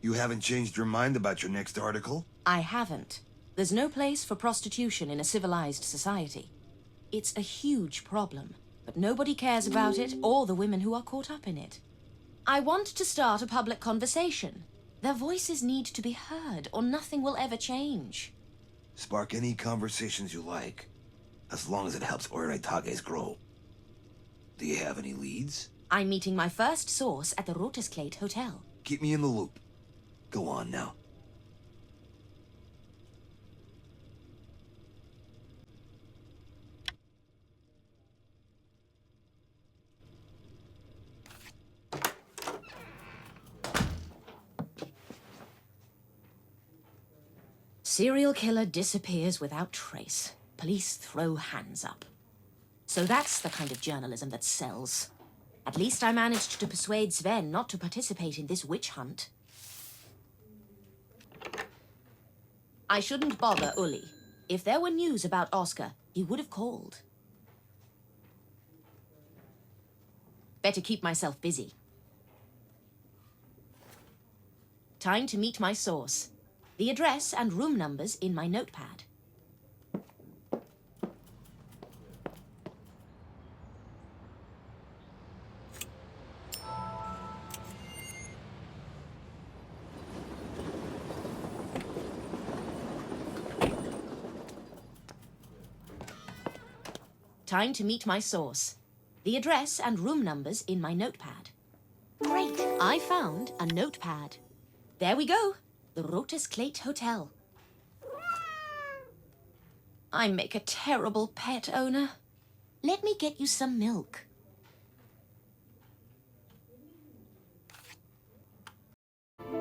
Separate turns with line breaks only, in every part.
You haven't changed your mind about your next article?
I haven't. There's no place for prostitution in a civilized society. It's a huge problem, but nobody cares about it or the women who are caught up in it. I want to start a public conversation. Their voices need to be heard, or nothing will ever change.
Spark any conversations you like, as long as it helps Oiraitages grow. Do you have any leads?
I'm meeting my first source at the Rotisklate Hotel.
Keep me in the loop. Go on now.
Serial killer disappears without trace. Police throw hands up. So that's the kind of journalism that sells. At least I managed to persuade Sven not to participate in this witch hunt. I shouldn't bother Uli. If there were news about Oscar, he would have called. Better keep myself busy. Time to meet my source. The address and room numbers in my notepad. Time to meet my source. The address and room numbers in my notepad. Great! I found a notepad. There we go. The Rotisklate Hotel. I make a terrible pet owner. Let me get you some milk.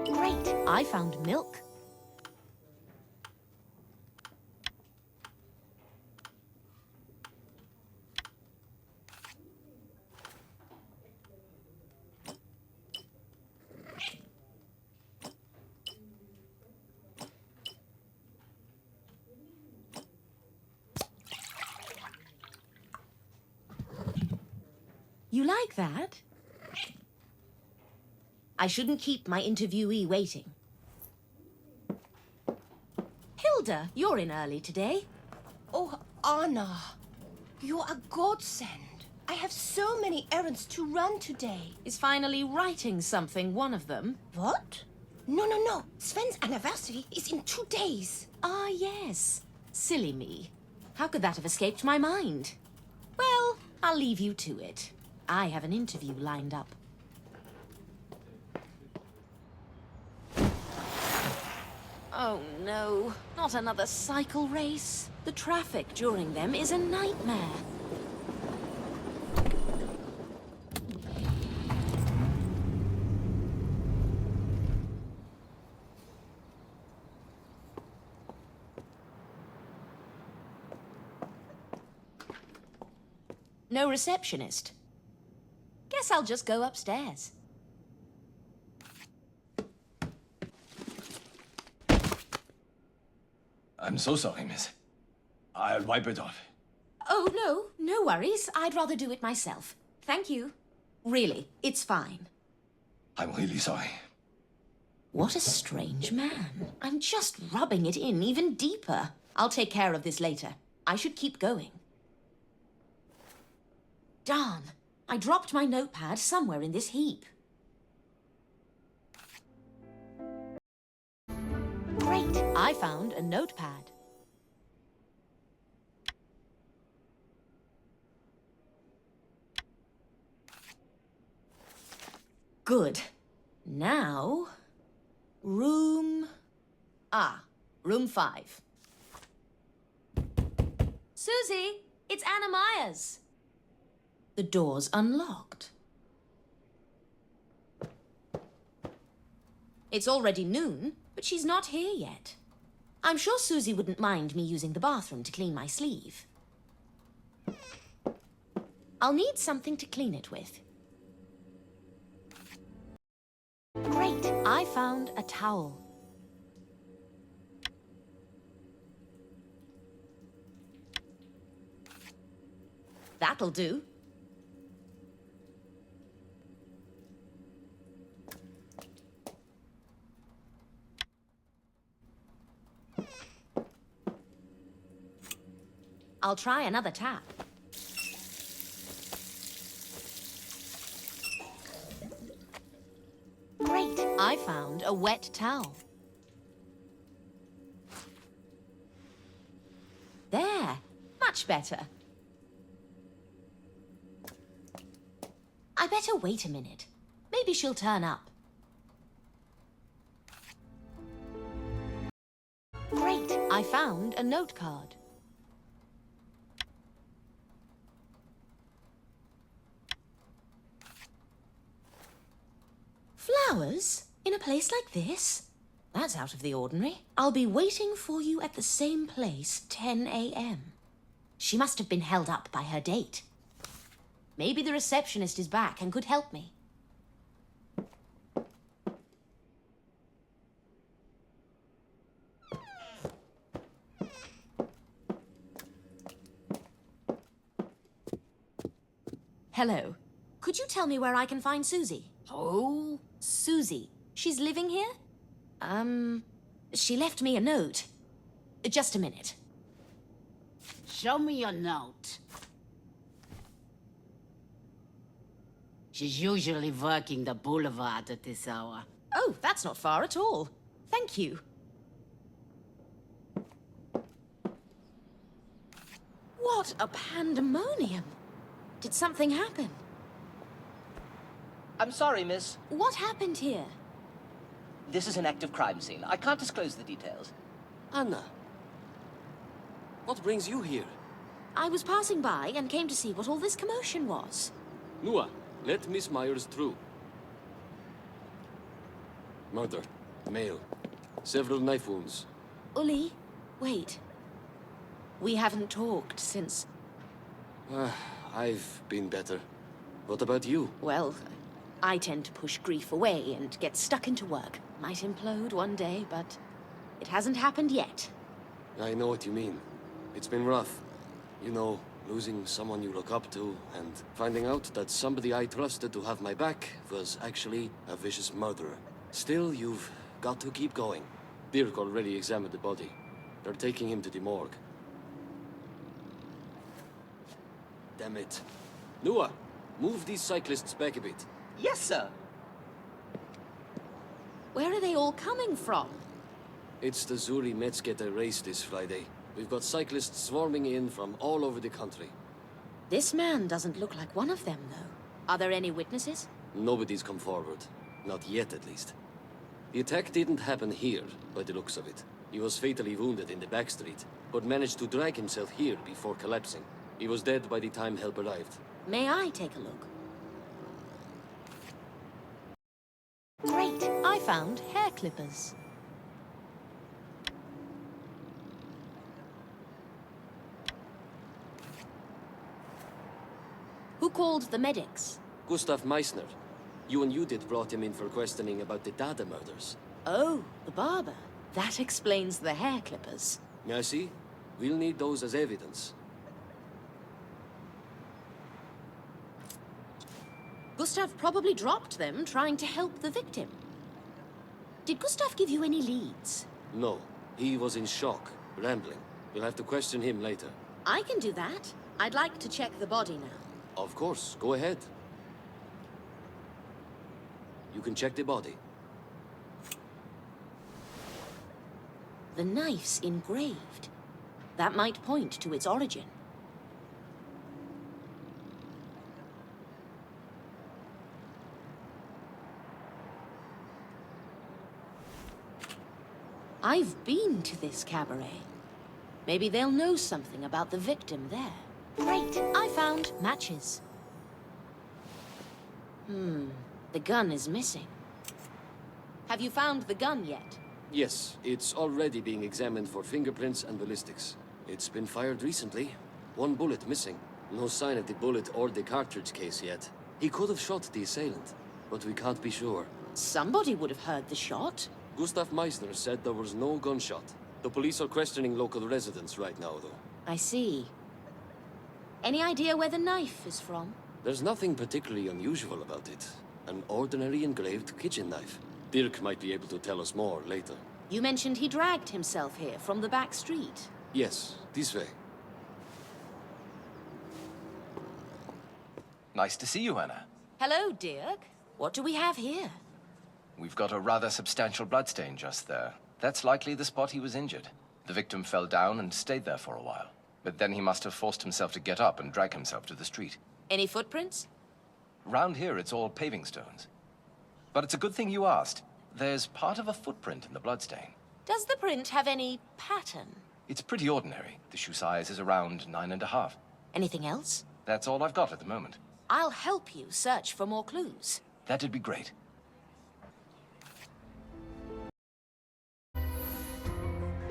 Great! I found milk. You like that? I shouldn't keep my interviewee waiting. Hilda, you're in early today.
Oh, Anna, you're a godsend. I have so many errands to run today.
Is finally writing something one of them?
What? No. Sven's anniversary is in 2 days.
Ah, yes. Silly me. How could that have escaped my mind? Well, I'll leave you to it. I have an interview lined up. Oh no, not another cycle race. The traffic during them is a nightmare. No receptionist. Guess I'll just go upstairs.
I'm so sorry, miss. I'll wipe it off.
Oh, no worries. I'd rather do it myself. Thank you. Really, it's fine.
I'm really sorry.
What a strange man. I'm just rubbing it in even deeper. I'll take care of this later. I should keep going. Darn. I dropped my notepad somewhere in this heap. Great! I found a notepad. Good. Now, room 5. Susie, it's Anna Myers. The door's unlocked. It's already noon, but she's not here yet. I'm sure Susie wouldn't mind me using the bathroom to clean my sleeve. I'll need something to clean it with. Great! I found a towel. That'll do. I'll try another tap. Great, I found a wet towel. There, much better. I better wait a minute. Maybe she'll turn up. Great, I found a note card. Flowers? In a place like this? That's out of the ordinary. I'll be waiting for you at the same place, 10 a.m. She must have been held up by her date. Maybe the receptionist is back and could help me. Hello. Could you tell me where I can find Susie? Oh, Susie. She's living here? She left me a note. Just a minute.
Show me your note. She's usually working the boulevard at this hour.
Oh, that's not far at all. Thank you. What a pandemonium. Did something happen?
I'm sorry, miss.
What happened here?
This is an active crime scene. I can't disclose the details.
Anna, what brings you here?
I was passing by and came to see what all this commotion was.
Noah, let Miss Myers through. Murder. Male. Several knife wounds.
Uli, wait. We haven't talked since...
I've been better. What about you?
Well, I tend to push grief away and get stuck into work. Might implode one day, but it hasn't happened yet.
I know what you mean. It's been rough. You know, losing someone you look up to, and finding out that somebody I trusted to have my back was actually a vicious murderer. Still, you've got to keep going. Dirk already examined the body. They're taking him to the morgue. Damn it. Noah, move these cyclists back a bit.
Yes, sir.
Where are they all coming from?
It's the Zuri Metzgetter race this Friday. We've got cyclists swarming in from all over the country.
This man doesn't look like one of them, though. Are there any witnesses?
Nobody's come forward. Not yet, at least. The attack didn't happen here, by the looks of it. He was fatally wounded in the back street, but managed to drag himself here before collapsing. He was dead by the time help arrived.
May I take a look? Great! I found hair clippers. Who called the medics?
Gustav Meissner. You and Judith brought him in for questioning about the Dada murders.
Oh, the barber. That explains the hair clippers.
I see. We'll need those as evidence.
Gustav probably dropped them trying to help the victim. Did Gustav give you any leads?
No. He was in shock, rambling. You'll have to question him later.
I can do that. I'd like to check the body now.
Of course, go ahead. You can check the body.
The knife's engraved. That might point to its origin. I've been to this cabaret. Maybe they'll know something about the victim there. Great, I found matches. The gun is missing. Have you found the gun yet?
Yes, it's already being examined for fingerprints and ballistics. It's been fired recently. One bullet missing. No sign of the bullet or the cartridge case yet. He could have shot the assailant, but we can't be sure.
Somebody would have heard the shot.
Gustav Meissner said there was no gunshot. The police are questioning local residents right now, though.
I see. Any idea where the knife is from?
There's nothing particularly unusual about it. An ordinary engraved kitchen knife. Dirk might be able to tell us more later.
You mentioned he dragged himself here from the back street.
Yes, this way.
Nice to see you, Anna.
Hello, Dirk. What do we have here?
We've got a rather substantial bloodstain just there. That's likely the spot he was injured. The victim fell down and stayed there for a while. But then he must have forced himself to get up and drag himself to the street.
Any footprints?
Round here, it's all paving stones. But it's a good thing you asked. There's part of a footprint in the bloodstain.
Does the print have any pattern?
It's pretty ordinary. The shoe size is around 9.5.
Anything else?
That's all I've got at the moment.
I'll help you search for more clues.
That'd be great.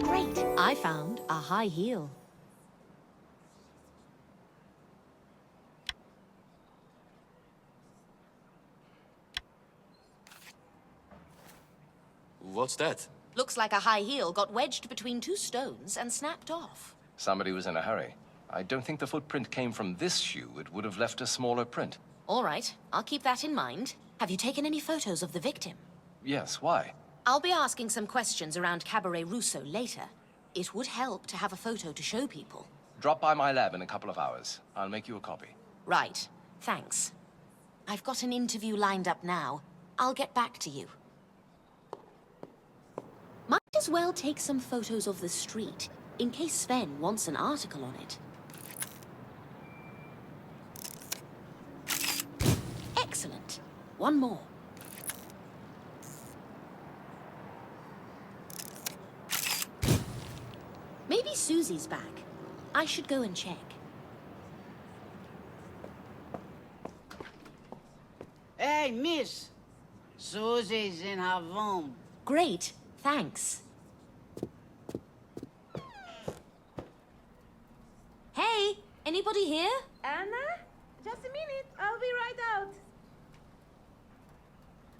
Great. I found a high heel.
What's that?
Looks like a high heel got wedged between two stones and snapped off.
Somebody was in a hurry. I don't think the footprint came from this shoe. It would have left a smaller print.
All right, I'll keep that in mind. Have you taken any photos of the victim?
Yes, why?
I'll be asking some questions around Cabaret Rousseau later. It would help to have a photo to show people.
Drop by my lab in a couple of hours. I'll make you a copy.
Right, thanks. I've got an interview lined up now. I'll get back to you. Might as well take some photos of the street, in case Sven wants an article on it. Excellent. One more. Maybe Susie's back. I should go and check.
Hey, miss. Susie's in her room.
Great, thanks. Hey, anybody here?
Anna? Just a minute. I'll be right out.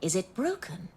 Is it broken?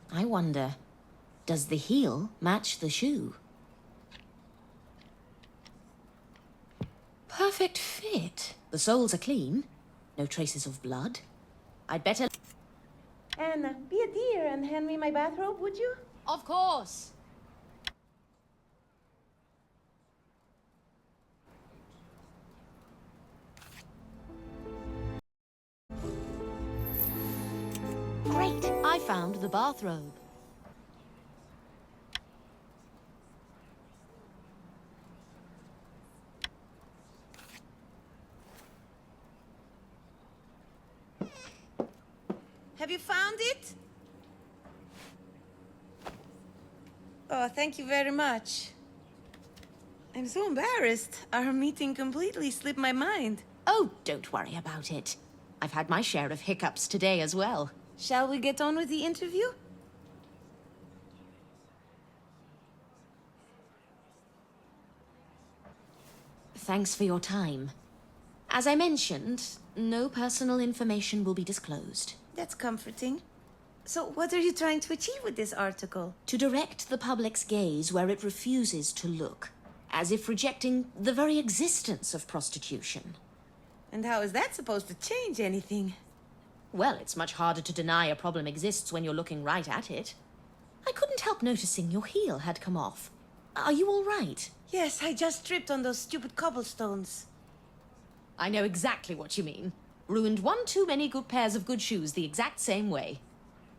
I wonder, does the heel match the shoe? Perfect fit. The soles are clean. No traces of blood. I'd better...
Anna, be a dear and hand me my bathrobe, would you?
Of course. Great. I found the bathrobe.
Have you found it? Oh, thank you very much. I'm so embarrassed. Our meeting completely slipped my mind.
Oh, don't worry about it. I've had my share of hiccups today as well.
Shall we get on with the interview?
Thanks for your time. As I mentioned, no personal information will be disclosed.
That's comforting. So what are you trying to achieve with this article?
To direct the public's gaze where it refuses to look, as if rejecting the very existence of prostitution.
And how is that supposed to change anything?
Well, it's much harder to deny a problem exists when you're looking right at it. I couldn't help noticing your heel had come off. Are you all right?
Yes, I just tripped on those stupid cobblestones.
I know exactly what you mean. Ruined one too many good pairs of good shoes the exact same way.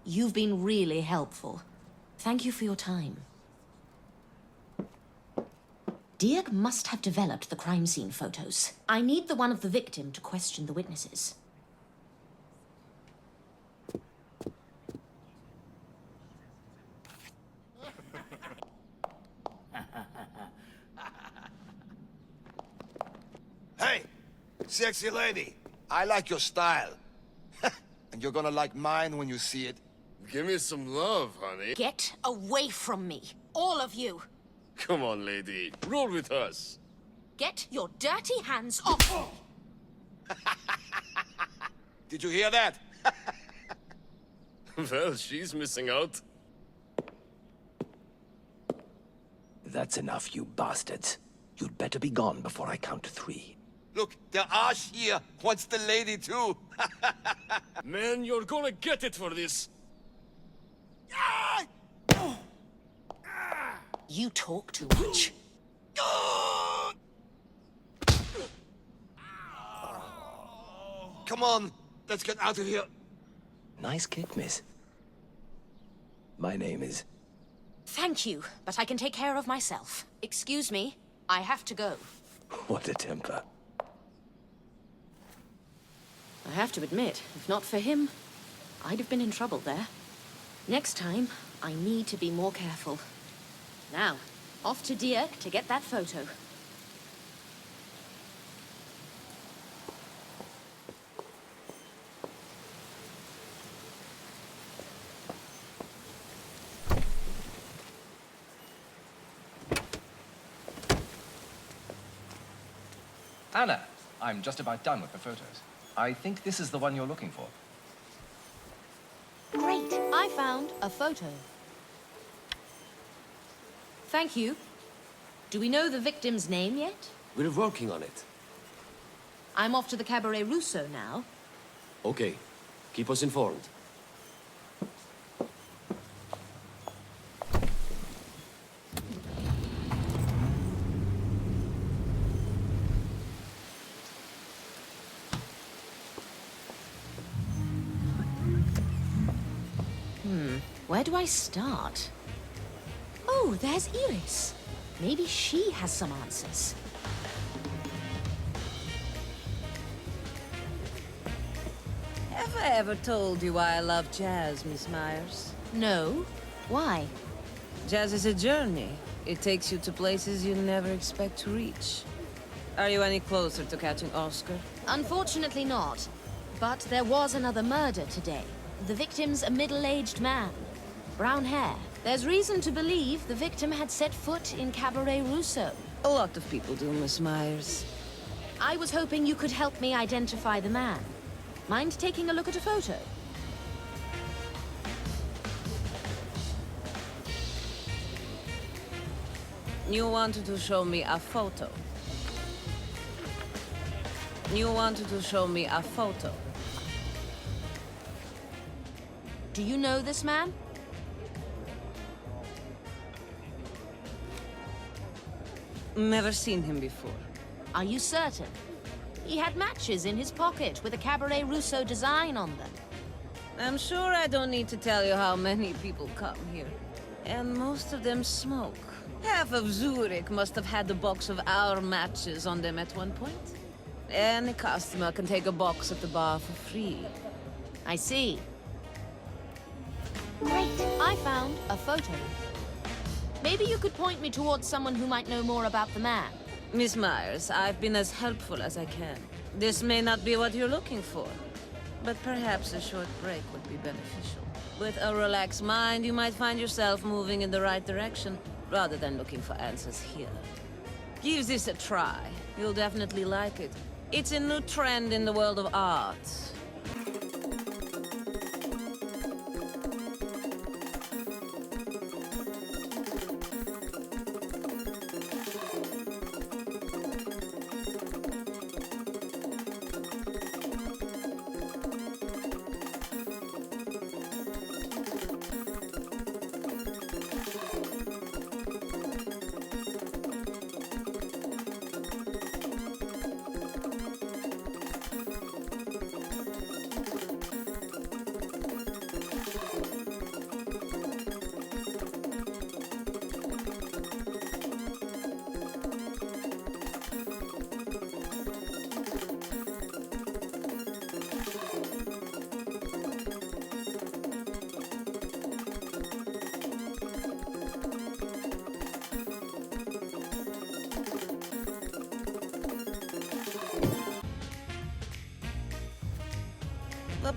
You've been really helpful. Thank you for your time. Dirk must have developed the crime scene photos. I need the one of the victim to question the witnesses.
Sexy lady, I like your style. And you're gonna like mine when you see it.
Give me some love, honey.
Get away from me, all of you.
Come on, lady. Roll with us.
Get your dirty hands off me.
Did you hear that?
Well, she's missing out.
That's enough, you bastards. You'd better be gone before I count to 3.
Look, the Ash here wants the lady too.
Man, you're gonna get it for this.
You talk too much.
Come on, let's get out of here.
Nice kick, miss. My name is...
Thank you, but I can take care of myself. Excuse me, I have to go.
What a temper.
I have to admit, if not for him, I'd have been in trouble there. Next time, I need to be more careful. Now, off to Dieck to get that photo.
Anna, I'm just about done with the photos. I think this is the one you're looking for.
Great, I found a photo. Thank you. Do we know the victim's name yet?
We're working on it.
I'm off to the Cabaret Rousseau now.
Okay. Keep us informed.
Where do I start? Oh, there's Iris. Maybe she has some answers.
Have I ever told you why I love jazz, Miss Myers?
No. Why?
Jazz is a journey. It takes you to places you never expect to reach. Are you any closer to catching Oscar?
Unfortunately not. But there was another murder today. The victim's a middle-aged man. Brown hair. There's reason to believe the victim had set foot in Cabaret Rousseau.
A lot of people do, Miss Myers.
I was hoping you could help me identify the man. Mind taking a look at a photo?
You wanted to show me a photo. You wanted to show me a photo.
Do you know this man?
Never seen him before.
Are you certain? He had matches in his pocket with a Cabaret Rousseau design on them.
I'm sure I don't need to tell you how many people come here. And most of them smoke. Half of Zurich must have had a box of our matches on them at one point. Any customer can take a box at the bar for free.
I see. Great, I found a photo. Maybe you could point me towards someone who might know more about the man.
Miss Myers, I've been as helpful as I can. This may not be what you're looking for, but perhaps a short break would be beneficial. With a relaxed mind, you might find yourself moving in the right direction, rather than looking for answers here. Give this a try. You'll definitely like it. It's a new trend in the world of art.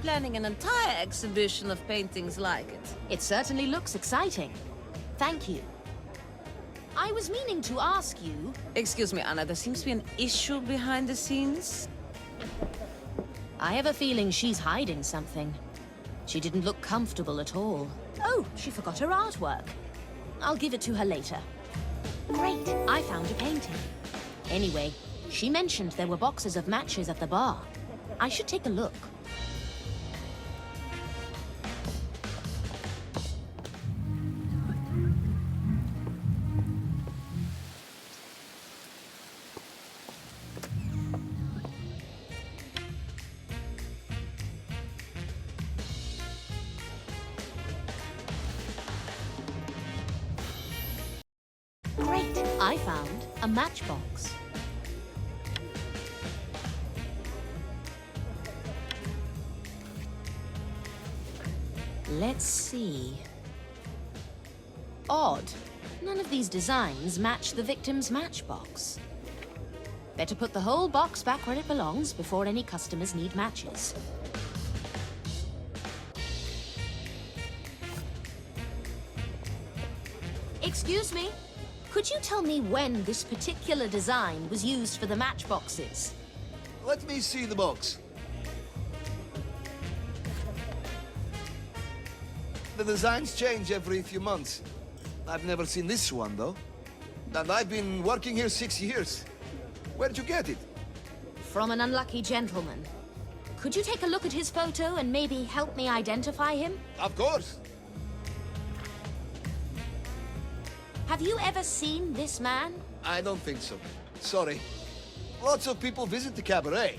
planning an entire exhibition of paintings like it.
It certainly looks exciting. Thank you. I was meaning to ask you...
Excuse me, Anna, there seems to be an issue behind the scenes.
I have a feeling she's hiding something. She didn't look comfortable at all. Oh, she forgot her artwork. I'll give it to her later. Great, I found a painting. Anyway, she mentioned there were boxes of matches at the bar. I should take a look. Great! I found a matchbox. Let's see. Odd. None of these designs match the victim's matchbox. Better put the whole box back where it belongs before any customers need matches. Excuse me? Could you tell me when this particular design was used for the matchboxes?
Let me see the box. The designs change every few months. I've never seen this one, though. And I've been working here 6 years. Where'd you get it?
From an unlucky gentleman. Could you take a look at his photo and maybe help me identify him?
Of course.
Have you ever seen this man?
I don't think so. Sorry. Lots of people visit the cabaret.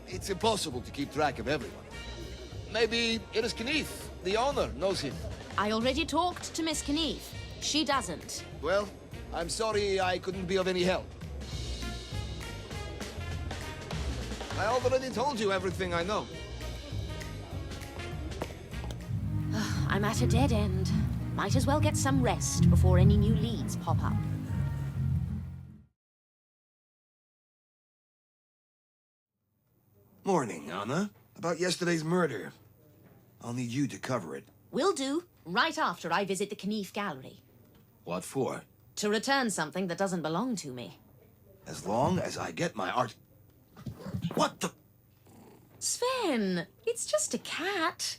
It's impossible to keep track of everyone. Maybe Iris Knief, the owner, knows him.
I already talked to Miss Knief. She doesn't.
Well, I'm sorry I couldn't be of any help. I already told you everything I know.
I'm at a dead end. Might as well get some rest before any new leads pop up.
Morning, Anna. About yesterday's murder. I'll need you to cover it.
Will do, right after I visit the Knief Gallery.
What for?
To return something that doesn't belong to me.
As long as I get my art... What the...
Sven, it's just a cat.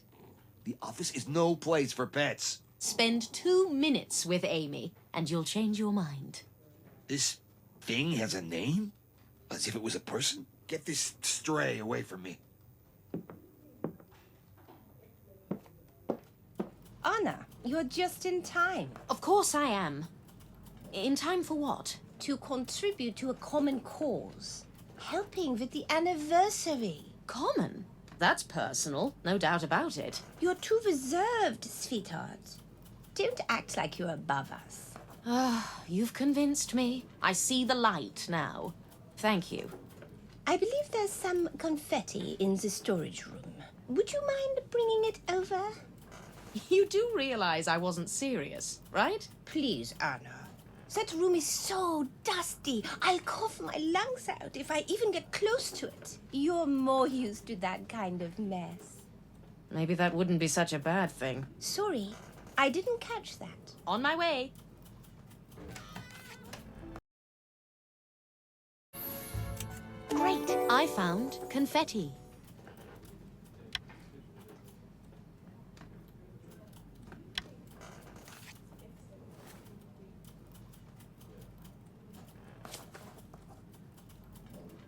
The office is no place for pets.
Spend 2 minutes with Amy, and you'll change your mind.
This thing has a name? As if it was a person? Get this stray away from me.
Anna, you're just in time.
Of course I am. In time for what?
To contribute to a common cause. Helping with the anniversary.
Common? That's personal, no doubt about it.
You're too reserved, sweetheart. Don't act like you're above us.
Ah, you've convinced me. I see the light now. Thank you.
I believe there's some confetti in the storage room. Would you mind bringing it over?
You do realize I wasn't serious, right?
Please, Anna. That room is so dusty. I'll cough my lungs out if I even get close to it. You're more used to that kind of mess.
Maybe that wouldn't be such a bad thing.
Sorry, I didn't catch that.
On my way. Great, I found confetti.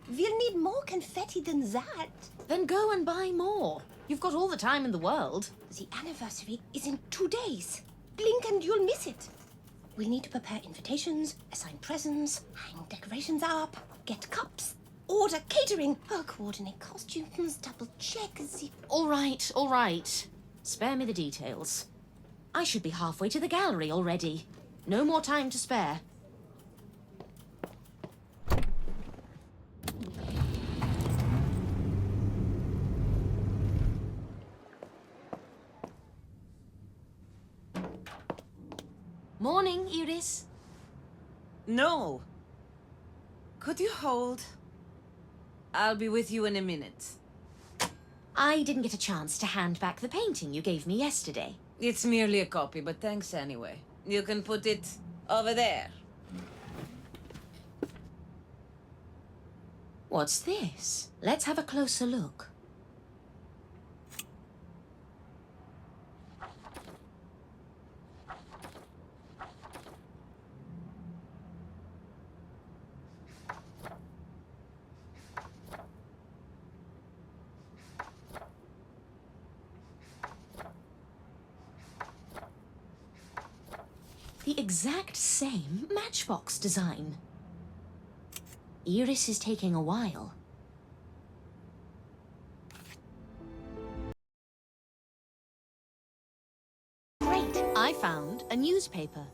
We'll need more confetti than that.
Then go and buy more. You've got all the time in the world.
The anniversary is in 2 days. Blink and you'll miss it. We'll need to prepare invitations, assign presents, hang decorations up, get cups, order catering, coordinate costumes, double check the...
All right. Spare me the details. I should be halfway to the gallery already. No more time to spare. Morning, Iris.
No. Could you hold? I'll be with you in a minute.
I didn't get a chance to hand back the painting you gave me yesterday.
It's merely a copy, but thanks anyway. You can put it over there.
What's this? Let's have a closer look. The exact same matchbox design. Iris is taking a while. Great! I found a newspaper.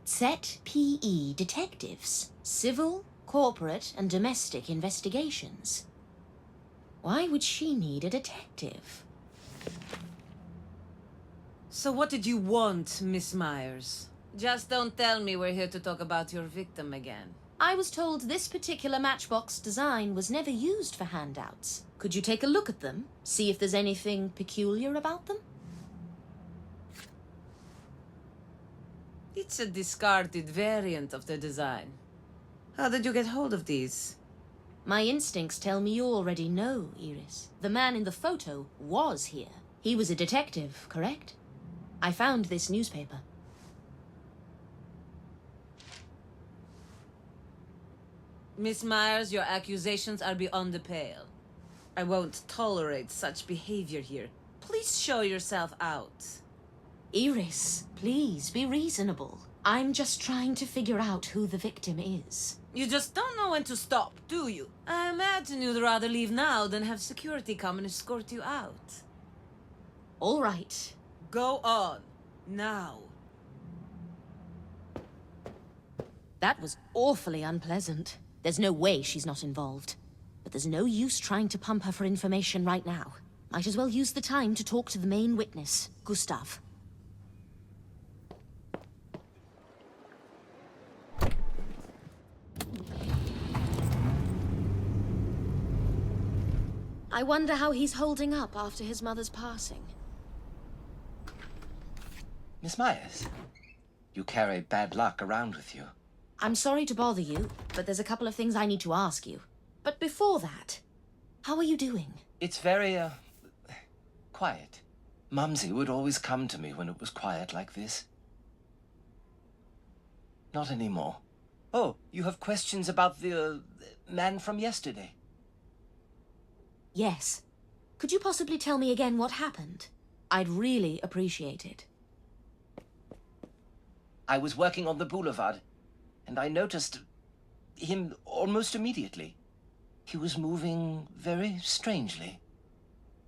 Set PE Detectives. Civil, corporate, and domestic investigations. Why would she need a detective?
So what did you want, Miss Myers? Just don't tell me we're here to talk about your victim again.
I was told this particular matchbox design was never used for handouts. Could you take a look at them? See if there's anything peculiar about them?
It's a discarded variant of the design. How did you get hold of these?
My instincts tell me you already know, Iris. The man in the photo was here. He was a detective, correct? I found this newspaper.
Miss Myers, your accusations are beyond the pale. I won't tolerate such behavior here. Please show yourself out.
Iris, please be reasonable. I'm just trying to figure out who the victim is.
You just don't know when to stop, do you? I imagine you'd rather leave now than have security come and escort you out.
All right.
Go on. Now.
That was awfully unpleasant. There's no way she's not involved. But there's no use trying to pump her for information right now. Might as well use the time to talk to the main witness, Gustav. I wonder how he's holding up after his mother's passing.
Miss Myers, you carry bad luck around with you.
I'm sorry to bother you, but there's a couple of things I need to ask you. But before that, how are you doing?
It's very, quiet. Mumsy would always come to me when it was quiet like this. Not anymore. Oh, you have questions about the man from yesterday?
Yes. Could you possibly tell me again what happened? I'd really appreciate it.
I was working on the boulevard, and I noticed him almost immediately. He was moving very strangely,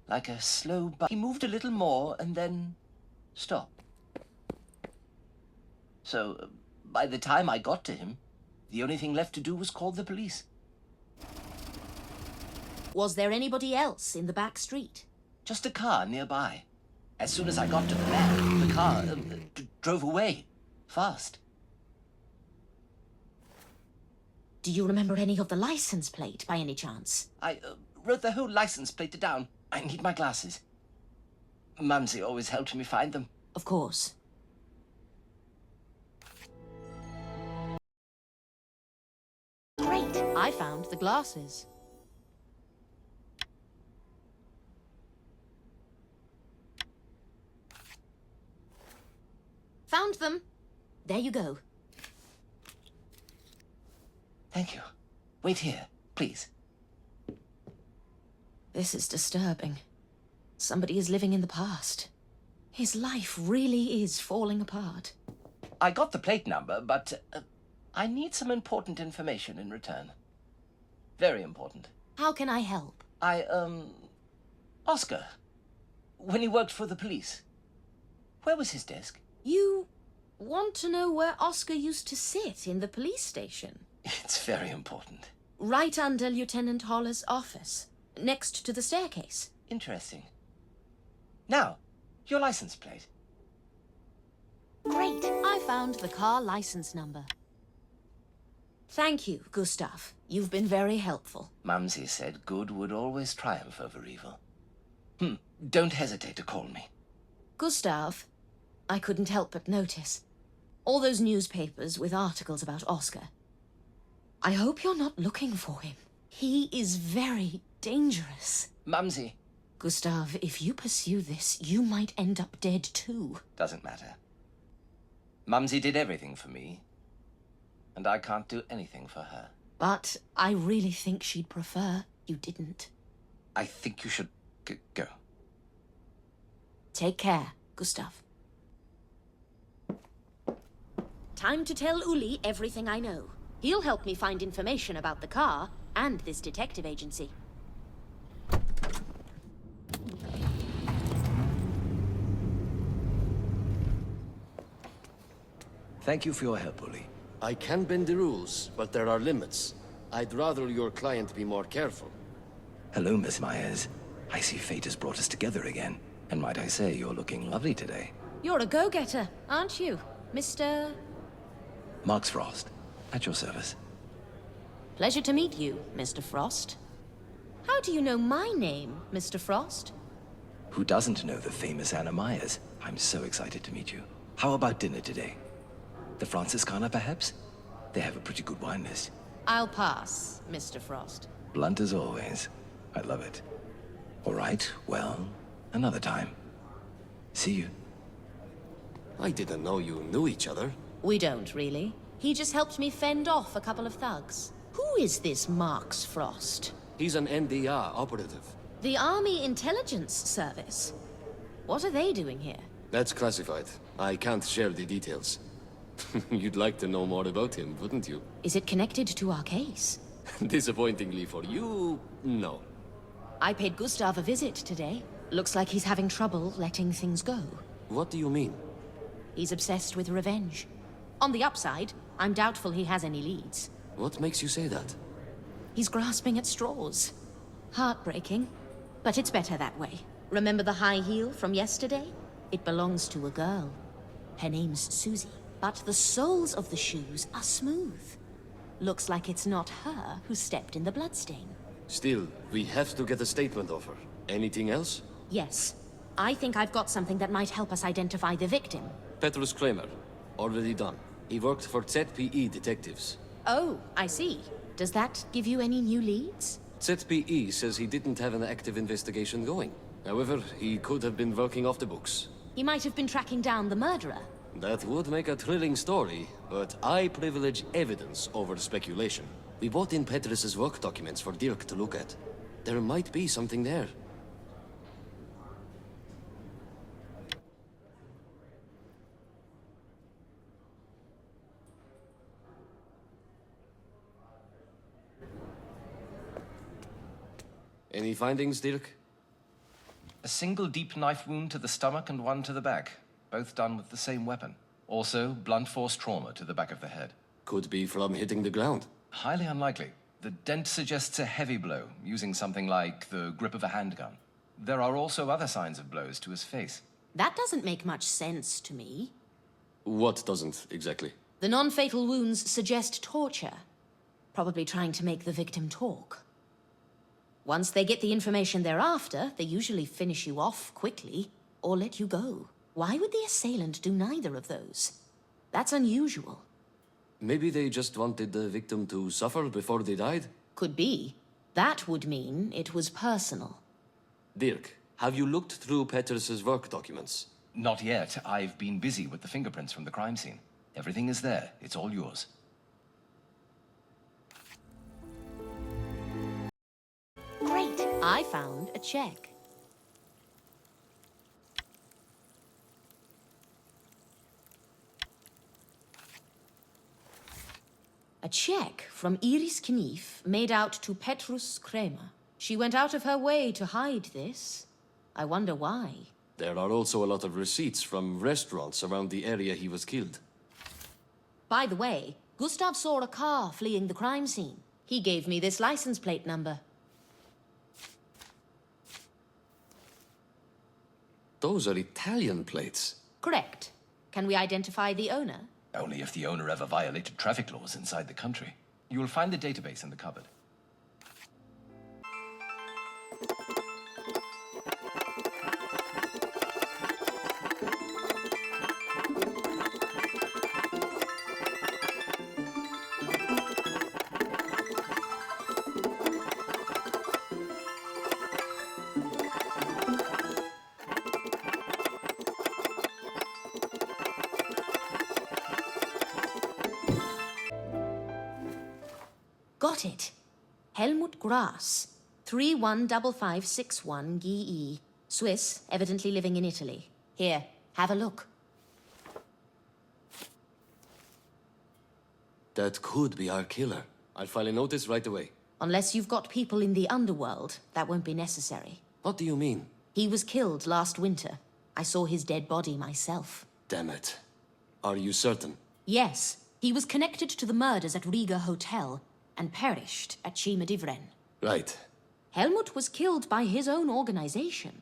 like a slow He moved a little more and then stopped. So, by the time I got to him, the only thing left to do was call the police.
Was there anybody else in the back street?
Just a car nearby. As soon as I got to the man, the car drove away, fast.
Do you remember any of the license plate, by any chance?
I wrote the whole license plate down. I need my glasses. Mumsy always helped me find them.
Of course. Great! I found the glasses. Found them. There you go.
Thank you. Wait here, please.
This is disturbing. Somebody is living in the past. His life really is falling apart.
I got the plate number, but I need some important information in return. Very important.
How can I help?
Oscar. When he worked for the police. Where was his desk?
You want to know where Oscar used to sit in the police station?
It's very important.
Right under Lieutenant Holler's office, next to the staircase.
Interesting. Now, your license plate.
Great! I found the car license number. Thank you, Gustav. You've been very helpful.
Mumsy said good would always triumph over evil. Don't hesitate to call me.
Gustav, I couldn't help but notice. All those newspapers with articles about Oscar. I hope you're not looking for him. He is very dangerous.
Mumsy.
Gustav, if you pursue this, you might end up dead too.
Doesn't matter. Mumsy did everything for me, and I can't do anything for her.
But I really think she'd prefer you didn't.
I think you should go.
Take care, Gustav. Time to tell Uli everything I know. He'll help me find information about the car and this detective agency.
Thank you for your help, Uli.
I can bend the rules, but there are limits. I'd rather your client be more careful.
Hello, Miss Myers. I see fate has brought us together again. And might I say, you're looking lovely today.
You're a go-getter, aren't you, Mr.
Marks Frost, at your service.
Pleasure to meet you, Mr. Frost. How do you know my name, Mr. Frost?
Who doesn't know the famous Anna Myers? I'm so excited to meet you. How about dinner today? The Franciscana, perhaps? They have a pretty good wine list.
I'll pass, Mr. Frost.
Blunt as always. I love it. All right, well, another time. See you.
I didn't know you knew each other.
We don't, really. He just helped me fend off a couple of thugs. Who is this Marks Frost?
He's an NDR operative.
The Army Intelligence Service. What are they doing here?
That's classified. I can't share the details. You'd like to know more about him, wouldn't you?
Is it connected to our case?
Disappointingly for you, no.
I paid Gustav a visit today. Looks like he's having trouble letting things go.
What do you mean?
He's obsessed with revenge. On the upside, I'm doubtful he has any leads.
What makes you say that?
He's grasping at straws. Heartbreaking, but it's better that way. Remember the high heel from yesterday? It belongs to a girl. Her name's Susie, but the soles of the shoes are smooth. Looks like it's not her who stepped in the bloodstain.
Still, we have to get a statement of her. Anything else?
Yes. I think I've got something that might help us identify the victim.
Petrus Kramer. Already done. He worked for ZPE detectives.
Oh, I see. Does that give you any new leads?
ZPE says he didn't have an active investigation going. However, he could have been working off the books.
He might have been tracking down the murderer.
That would make a thrilling story, but I privilege evidence over speculation. We brought in Petrus's work documents for Dirk to look at. There might be something there. Any findings, Dirk?
A single deep knife wound to the stomach and one to the back, both done with the same weapon. Also, blunt force trauma to the back of the head.
Could be from hitting the ground.
Highly unlikely. The dent suggests a heavy blow, using something like the grip of a handgun. There are also other signs of blows to his face.
That doesn't make much sense to me.
What doesn't, exactly?
The non-fatal wounds suggest torture. Probably trying to make the victim talk. Once they get the information they're after, they usually finish you off quickly, or let you go. Why would the assailant do neither of those? That's unusual.
Maybe they just wanted the victim to suffer before they died?
Could be. That would mean it was personal.
Dirk, have you looked through Petrus's work documents?
Not yet. I've been busy with the fingerprints from the crime scene. Everything is there. It's all yours.
Great! I found a check. A check from Iris Knief made out to Petrus Kramer. She went out of her way to hide this. I wonder why.
There are also a lot of receipts from restaurants around the area he was killed.
By the way, Gustav saw a car fleeing the crime scene. He gave me this license plate number.
Those are Italian plates.
Correct. Can we identify the owner?
Only if the owner ever violated traffic laws inside the country. You will find the database in the cupboard.
Got it. Helmut Grass, 315561 GE. Swiss, evidently living in Italy. Here, have a look.
That could be our killer. I'll file a notice right away.
Unless you've got people in the underworld, that won't be necessary.
What do you mean?
He was killed last winter. I saw his dead body myself.
Damn it. Are you certain?
Yes, he was connected to the murders at Riga Hotel and perished at Cima Divren.
Right.
Helmut was killed by his own organization.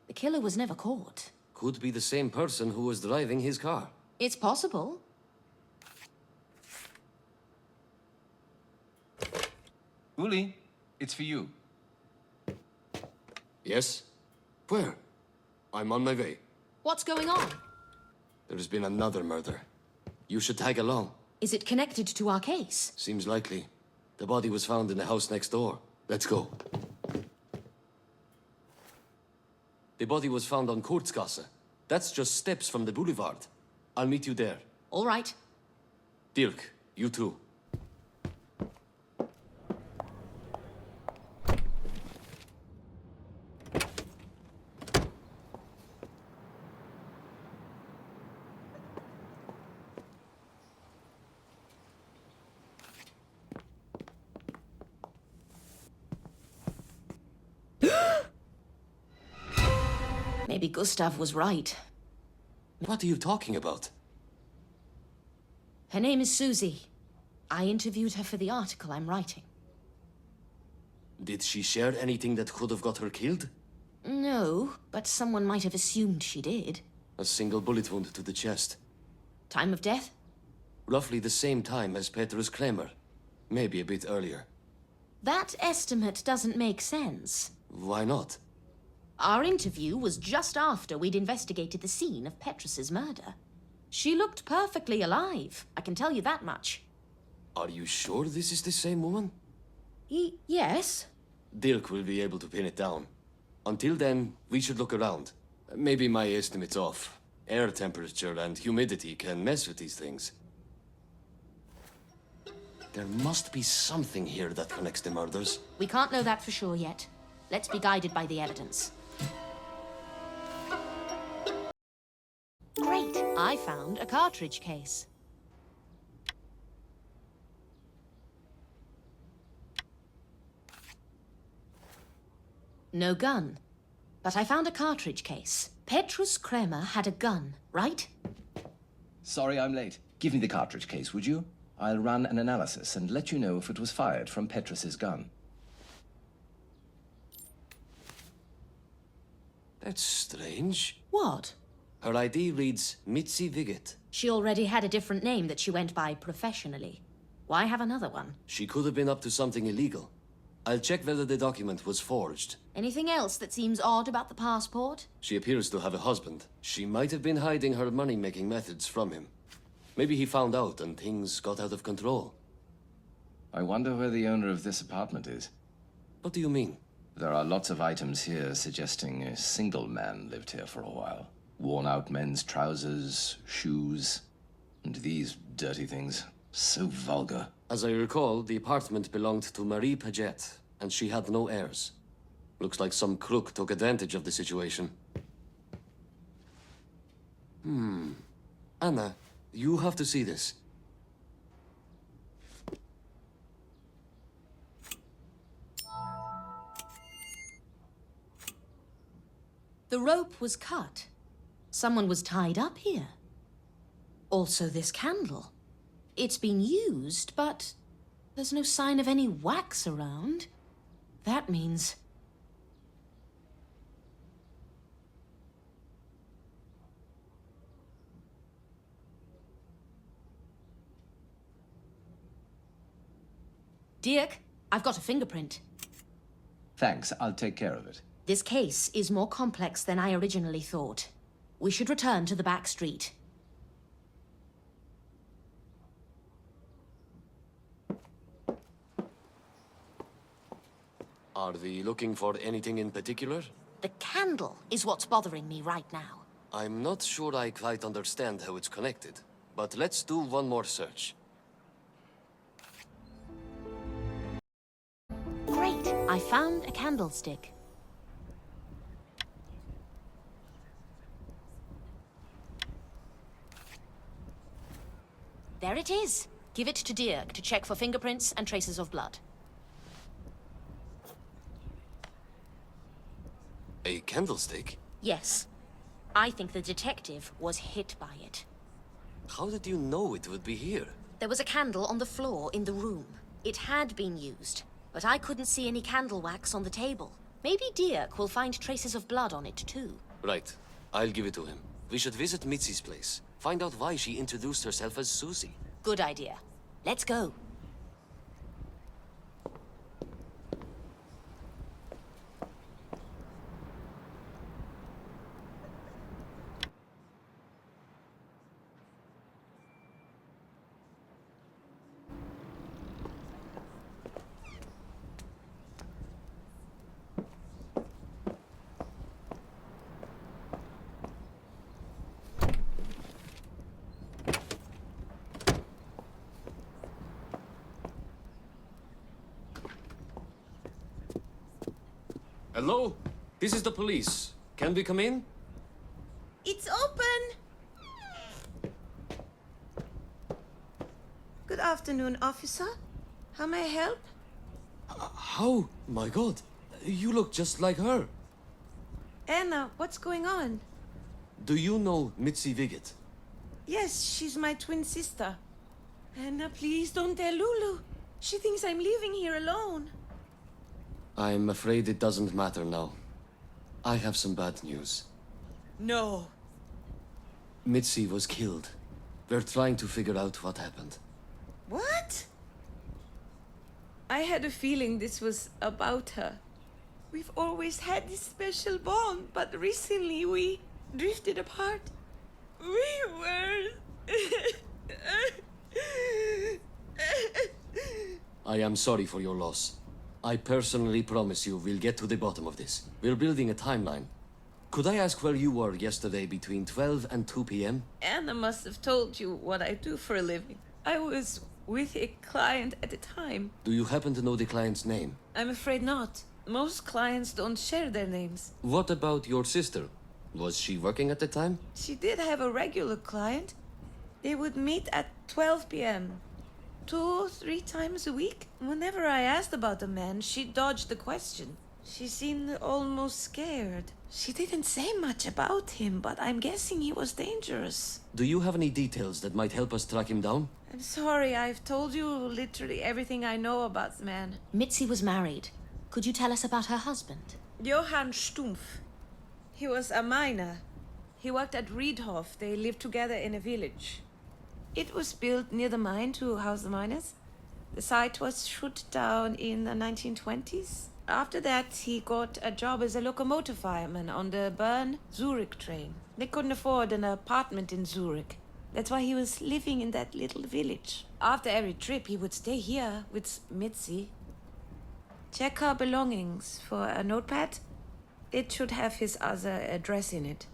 The killer was never caught.
Could be the same person who was driving his car.
It's possible.
Uli, it's for you.
Yes? Where? I'm on my way.
What's going on?
There's been another murder. You should tag along.
Is it connected to our case?
Seems likely. The body was found in the house next door. Let's go. The body was found on Kurzgasse. That's just steps from the boulevard. I'll meet you there.
All right.
Dirk, you too.
Maybe Gustav was right.
What are you talking about?
Her name is Susie. I interviewed her for the article I'm writing.
Did she share anything that could have got her killed?
No, but someone might have assumed she did.
A single bullet wound to the chest.
Time of death?
Roughly the same time as Petrus Kremer. Maybe a bit earlier.
That estimate doesn't make sense.
Why not?
Our interview was just after we'd investigated the scene of Petrus's murder. She looked perfectly alive, I can tell you that much.
Are you sure this is the same woman?
Yes.
Dirk will be able to pin it down. Until then, we should look around. Maybe my estimate's off. Air temperature and humidity can mess with these things. There must be something here that connects the murders.
We can't know that for sure yet. Let's be guided by the evidence. Great! I found a cartridge case. No gun. But I found a cartridge case. Petrus Kremer had a gun, right?
Sorry I'm late. Give me the cartridge case, would you? I'll run an analysis and let you know if it was fired from Petrus's gun.
That's strange.
What?
Her ID reads Mitzi Viget.
She already had a different name that she went by professionally. Why have another one?
She could have been up to something illegal. I'll check whether the document was forged.
Anything else that seems odd about the passport?
She appears to have a husband. She might have been hiding her money-making methods from him. Maybe he found out and things got out of control.
I wonder where the owner of this apartment is.
What do you mean?
There are lots of items here suggesting a single man lived here for a while. Worn-out men's trousers, shoes, and these dirty things. So vulgar.
As I recall, the apartment belonged to Marie Paget, and she had no heirs. Looks like some crook took advantage of the situation. Anna, you have to see this.
The rope was cut. Someone was tied up here. Also this candle. It's been used, but there's no sign of any wax around. That means... Dirk, I've got a fingerprint.
Thanks, I'll take care of it.
This case is more complex than I originally thought. We should return to the back street.
Are we looking for anything in particular?
The candle is what's bothering me right now.
I'm not sure I quite understand how it's connected, but let's do one more search.
Great! I found a candlestick. There it is. Give it to Dirk to check for fingerprints and traces of blood.
A candlestick?
Yes. I think the detective was hit by it.
How did you know it would be here?
There was a candle on the floor in the room. It had been used, but I couldn't see any candle wax on the table. Maybe Dirk will find traces of blood on it too.
Right. I'll give it to him. We should visit Mitzi's place. Find out why she introduced herself as Susie.
Good idea. Let's go.
Hello? This is the police. Can we come in?
It's open! Good afternoon, officer. How may I help?
How? My God. You look just like her.
Anna, what's going on?
Do you know Mitzi Viget?
Yes, she's my twin sister. Anna, please don't tell Lulu. She thinks I'm leaving here alone.
I'm afraid it doesn't matter now. I have some bad news.
No.
Mitzi was killed. We're trying to figure out what happened.
What? I had a feeling this was about her. We've always had this special bond, but recently we drifted apart. We were...
I am sorry for your loss. I personally promise you we'll get to the bottom of this. We're building a timeline. Could I ask where you were yesterday between 12 and 2 p.m.?
Anna must have told you what I do for a living. I was with a client at the time.
Do you happen to know the client's name?
I'm afraid not. Most clients don't share their names.
What about your sister? Was she working at the time?
She did have a regular client. They would meet at 12 p.m. 2-3 times a week. Whenever I asked about the man, she dodged the question. She seemed almost scared. She didn't say much about him, but I'm guessing he was dangerous.
Do you have any details that might help us track him down?
I'm sorry, I've told you literally everything I know about the man.
Mitzi was married. Could you tell us about her husband?
Johann Stumpf. He was a miner. He worked at Riedhof. They lived together in a village. It was built near the mine to house the miners. The site was shut down in the 1920s. After that, he got a job as a locomotive fireman on the Bern-Zurich train. They couldn't afford an apartment in Zurich. That's why he was living in that little village. After every trip, he would stay here with Mitzi. Check her belongings for a notepad. It should have his other address in it.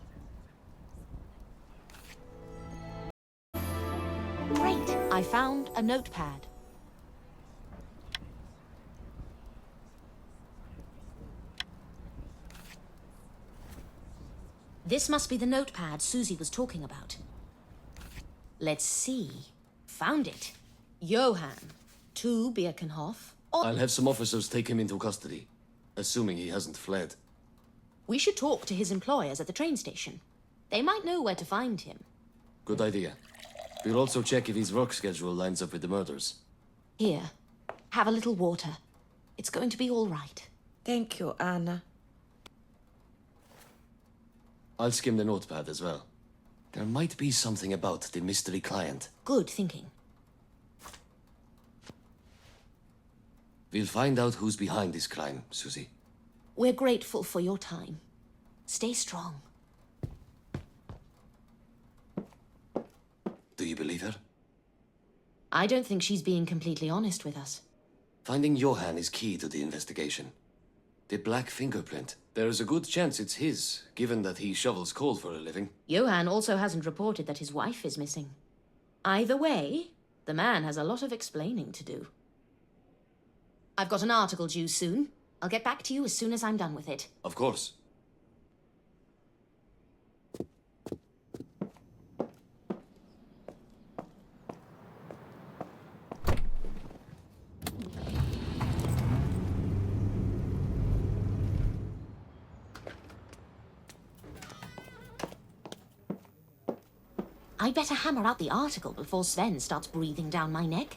Great! I found a notepad. This must be the notepad Susie was talking about. Let's see. Found it. Johann. To Birkenhof.
I'll have some officers take him into custody, assuming he hasn't fled.
We should talk to his employers at the train station. They might know where to find him.
Good idea. We'll also check if his work schedule lines up with the murders.
Here. Have a little water. It's going to be all right.
Thank you, Anna.
I'll skim the notepad as well. There might be something about the mystery client.
Good thinking.
We'll find out who's behind this crime, Susie.
We're grateful for your time. Stay strong.
Do you believe her?
I don't think she's being completely honest with us.
Finding Johan is key to the investigation. The black fingerprint. There's a good chance it's his, given that he shovels coal for a living.
Johan also hasn't reported that his wife is missing. Either way, the man has a lot of explaining to do. I've got an article due soon. I'll get back to you as soon as I'm done with it.
Of course.
I'd better hammer out the article before Sven starts breathing down my neck.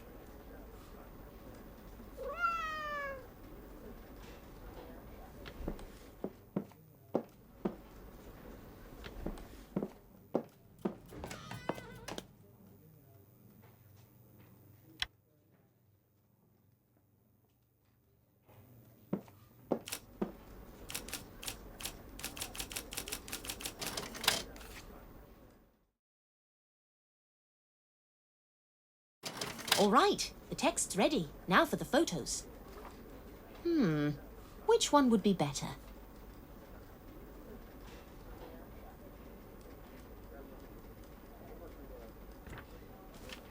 All right, the text's ready. Now for the photos. Which one would be better?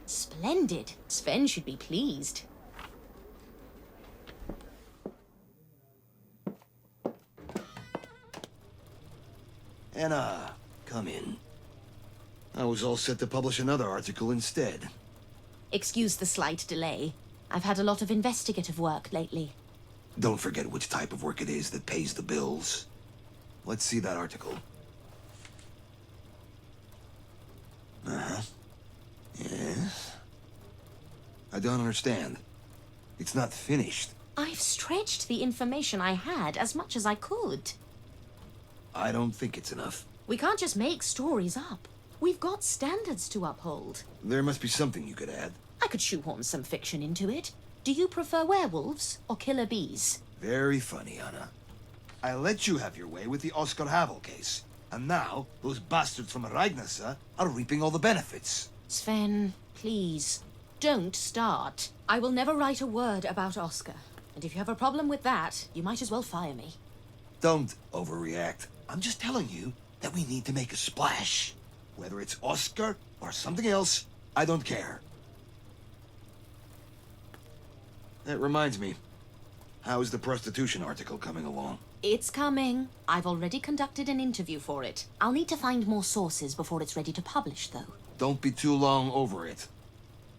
Splendid. Sven should be pleased.
Anna, come in. I was all set to publish another article instead.
Excuse the slight delay. I've had a lot of investigative work lately.
Don't forget which type of work it is that pays the bills. Let's see that article. Uh-huh. Yes? I don't understand. It's not finished.
I've stretched the information I had as much as I could.
I don't think it's enough.
We can't just make stories up. We've got standards to uphold.
There must be something you could add.
I could shoehorn some fiction into it. Do you prefer werewolves or killer bees?
Very funny, Anna. I let you have your way with the Oscar Havel case. And now, those bastards from Ragnarsson are reaping all the benefits.
Sven, please, don't start. I will never write a word about Oscar. And if you have a problem with that, you might as well fire me.
Don't overreact. I'm just telling you that we need to make a splash. Whether it's Oscar or something else, I don't care. That reminds me. How is the prostitution article coming along?
It's coming. I've already conducted an interview for it. I'll need to find more sources before it's ready to publish, though.
Don't be too long over it.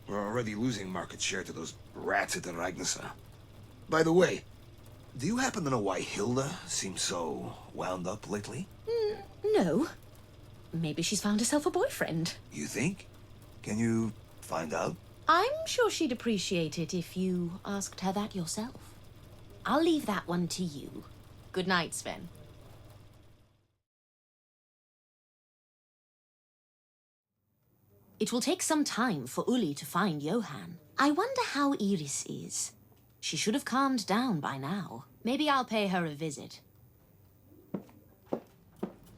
We're already losing market share to those rats at the Ragnarsson. By the way, do you happen to know why Hilda seems so wound up lately?
No. Maybe she's found herself a boyfriend.
You think? Can you find out?
I'm sure she'd appreciate it if you asked her that yourself. I'll leave that one to you. Good night, Sven. It will take some time for Uli to find Johan. I wonder how Iris is. She should have calmed down by now. Maybe I'll pay her a visit.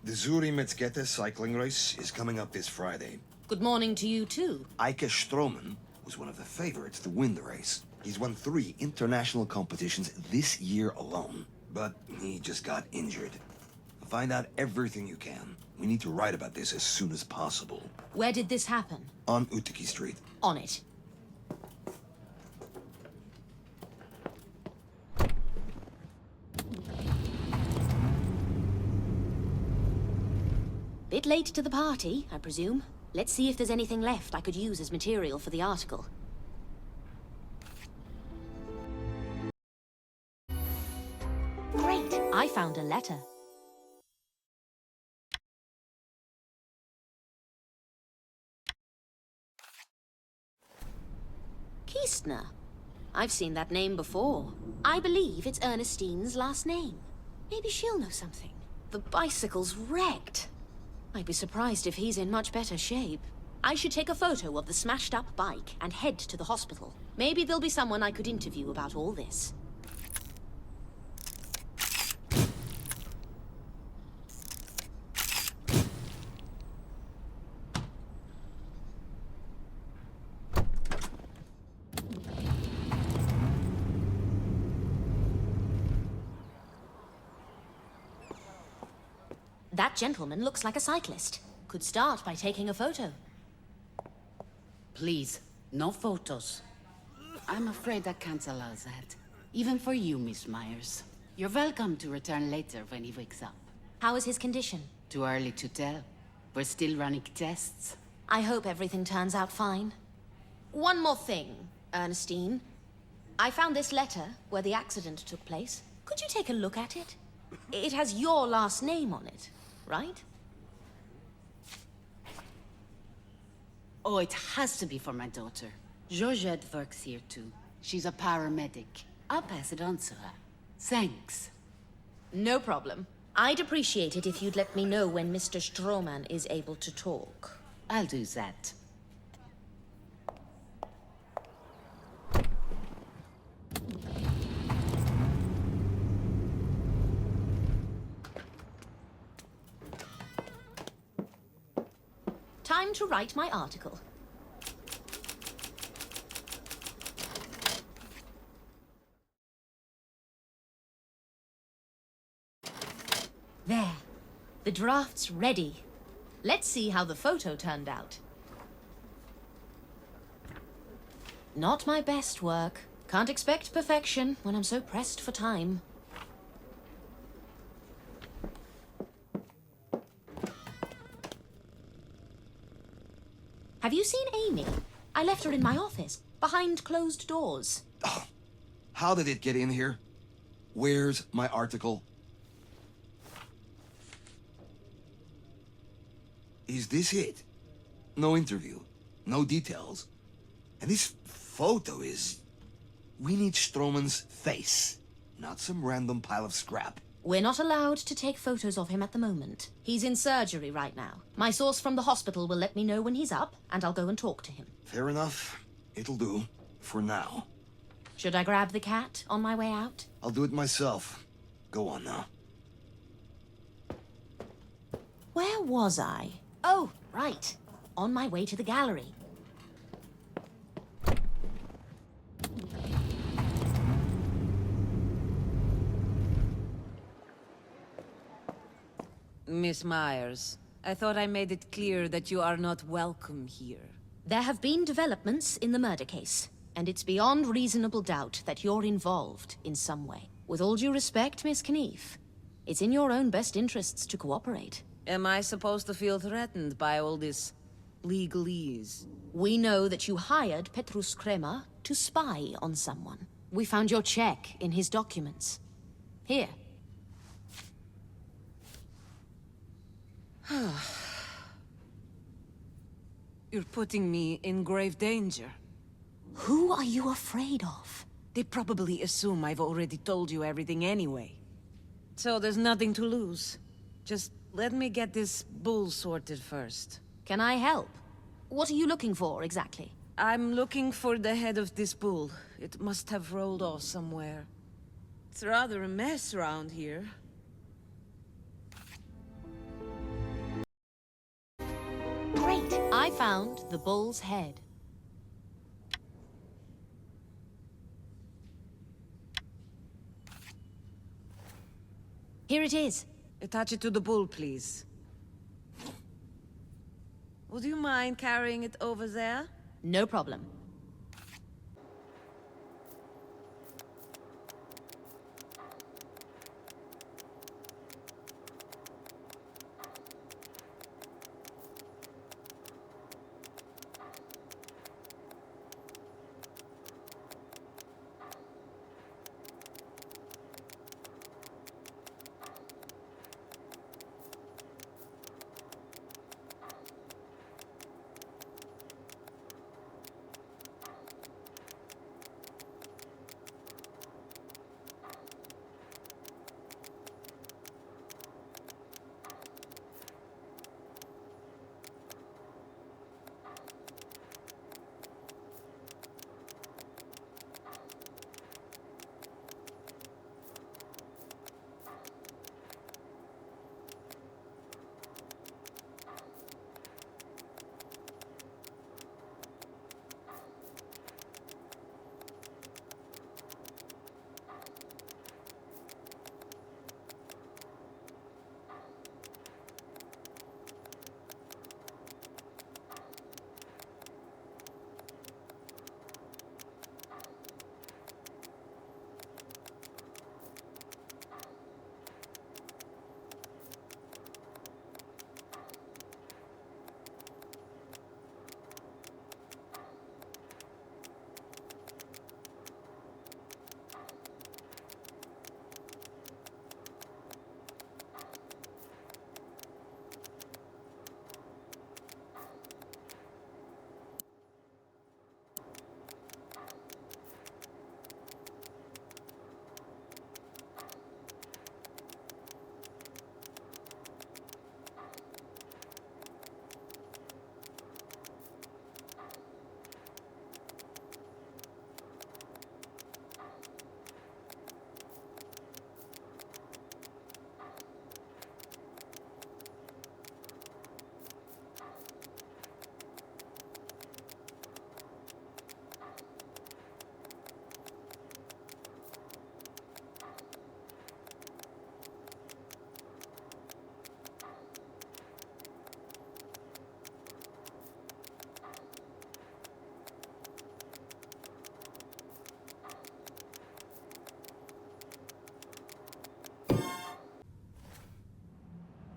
The Zuri Metzgete cycling race is coming up this Friday.
Good morning to you, too.
Eike Stroman was one of the favorites to win the race. He's won 3 international competitions this year alone. But he just got injured. Find out everything you can. We need to write about this as soon as possible.
Where did this happen?
On Utiki Street.
On it. Bit late to the party, I presume. Let's see if there's anything left I could use as material for the article. Great! I found a letter. Kistner. I've seen that name before. I believe it's Ernestine's last name. Maybe she'll know something. The bicycle's wrecked. I'd be surprised if he's in much better shape. I should take a photo of the smashed-up bike and head to the hospital. Maybe there'll be someone I could interview about all this. That gentleman looks like a cyclist. Could start by taking a photo.
Please, no photos. I'm afraid I can't allow that. Even for you, Miss Myers. You're welcome to return later when he wakes up.
How is his condition?
Too early to tell. We're still running tests.
I hope everything turns out fine. One more thing, Ernestine. I found this letter where the accident took place. Could you take a look at it? It has your last name on it, right?
Oh, it has to be for my daughter. Georgette works here too. She's a paramedic. I'll pass it on to her. Thanks.
No problem. I'd appreciate it if you'd let me know when Mr. Stroman is able to talk.
I'll do that.
Time to write my article. There. The draft's ready. Let's see how the photo turned out. Not my best work. Can't expect perfection when I'm so pressed for time. Have you seen Amy? I left her in my office, behind closed doors.
Oh, how did it get in here? Where's my article? Is this it? No interview, no details. And this photo is... We need Stroman's face, not some random pile of scrap.
We're not allowed to take photos of him at the moment. He's in surgery right now. My source from the hospital will let me know when he's up, and I'll go and talk to him.
Fair enough. It'll do. For now.
Should I grab the cat on my way out?
I'll do it myself. Go on now.
Where was I? Oh, right. On my way to the gallery.
Miss Myers, I thought I made it clear that you are not welcome here.
There have been developments in the murder case, and it's beyond reasonable doubt that you're involved in some way. With all due respect, Miss Knief, it's in your own best interests to cooperate.
Am I supposed to feel threatened by all this legalese?
We know that you hired Petrus Kremer to spy on someone. We found your check in his documents. Here.
You're putting me in grave danger.
Who are you afraid of?
They probably assume I've already told you everything anyway. So there's nothing to lose. Just let me get this bull sorted first.
Can I help? What are you looking for, exactly?
I'm looking for the head of this bull. It must have rolled off somewhere. It's rather a mess around here.
Great! I found the bull's head. Here it is.
Attach it to the bull, please. Would you mind carrying it over there?
No problem.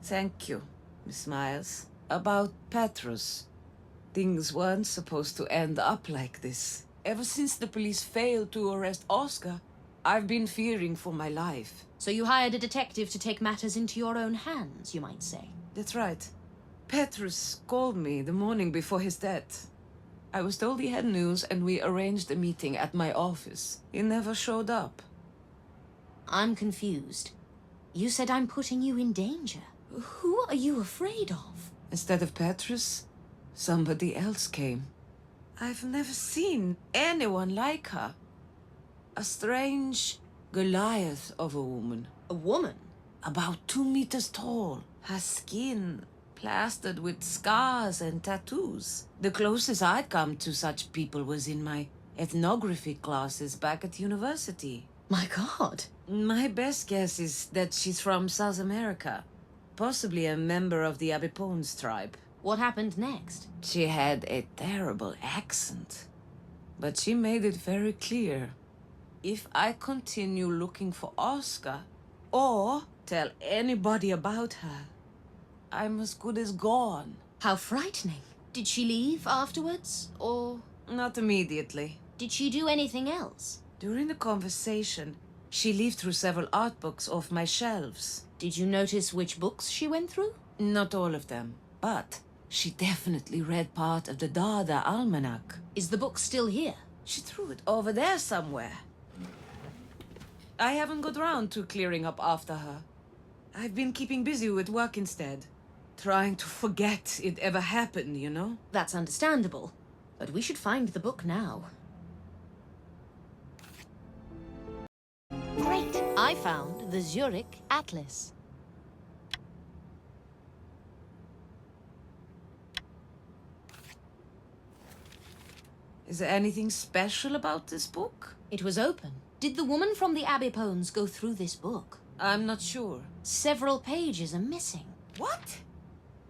Thank you, Miss Miles. About Petrus. Things weren't supposed to end up like this. Ever since the police failed to arrest Oscar, I've been fearing for my life.
So you hired a detective to take matters into your own hands, you might say.
That's right. Petrus called me the morning before his death. I was told he had news and we arranged a meeting at my office. He never showed up.
I'm confused. You said I'm putting you in danger. Who are you afraid of?
Instead of Petrus, somebody else came. I've never seen anyone like her. A strange Goliath of a woman.
A woman?
About 2 meters tall. Her skin plastered with scars and tattoos. The closest I'd come to such people was in my ethnography classes back at university.
My God.
My best guess is that she's from South America. Possibly a member of the Abipones tribe.
What happened next?
She had a terrible accent. But she made it very clear. If I continue looking for Oscar, or tell anybody about her, I'm as good as gone.
How frightening. Did she leave afterwards, or...
Not immediately.
Did she do anything else?
During the conversation, she leafed through several art books off my shelves.
Did you notice which books she went through?
Not all of them, but she definitely read part of the Dada Almanac.
Is the book still here?
She threw it over there somewhere. I haven't got round to clearing up after her. I've been keeping busy with work instead. Trying to forget it ever happened, you know?
That's understandable. But we should find the book now. Great! I found the Zurich Atlas.
Is there anything special about this book?
It was open. Did the woman from the Abipones go through this book?
I'm not sure.
Several pages are missing.
What?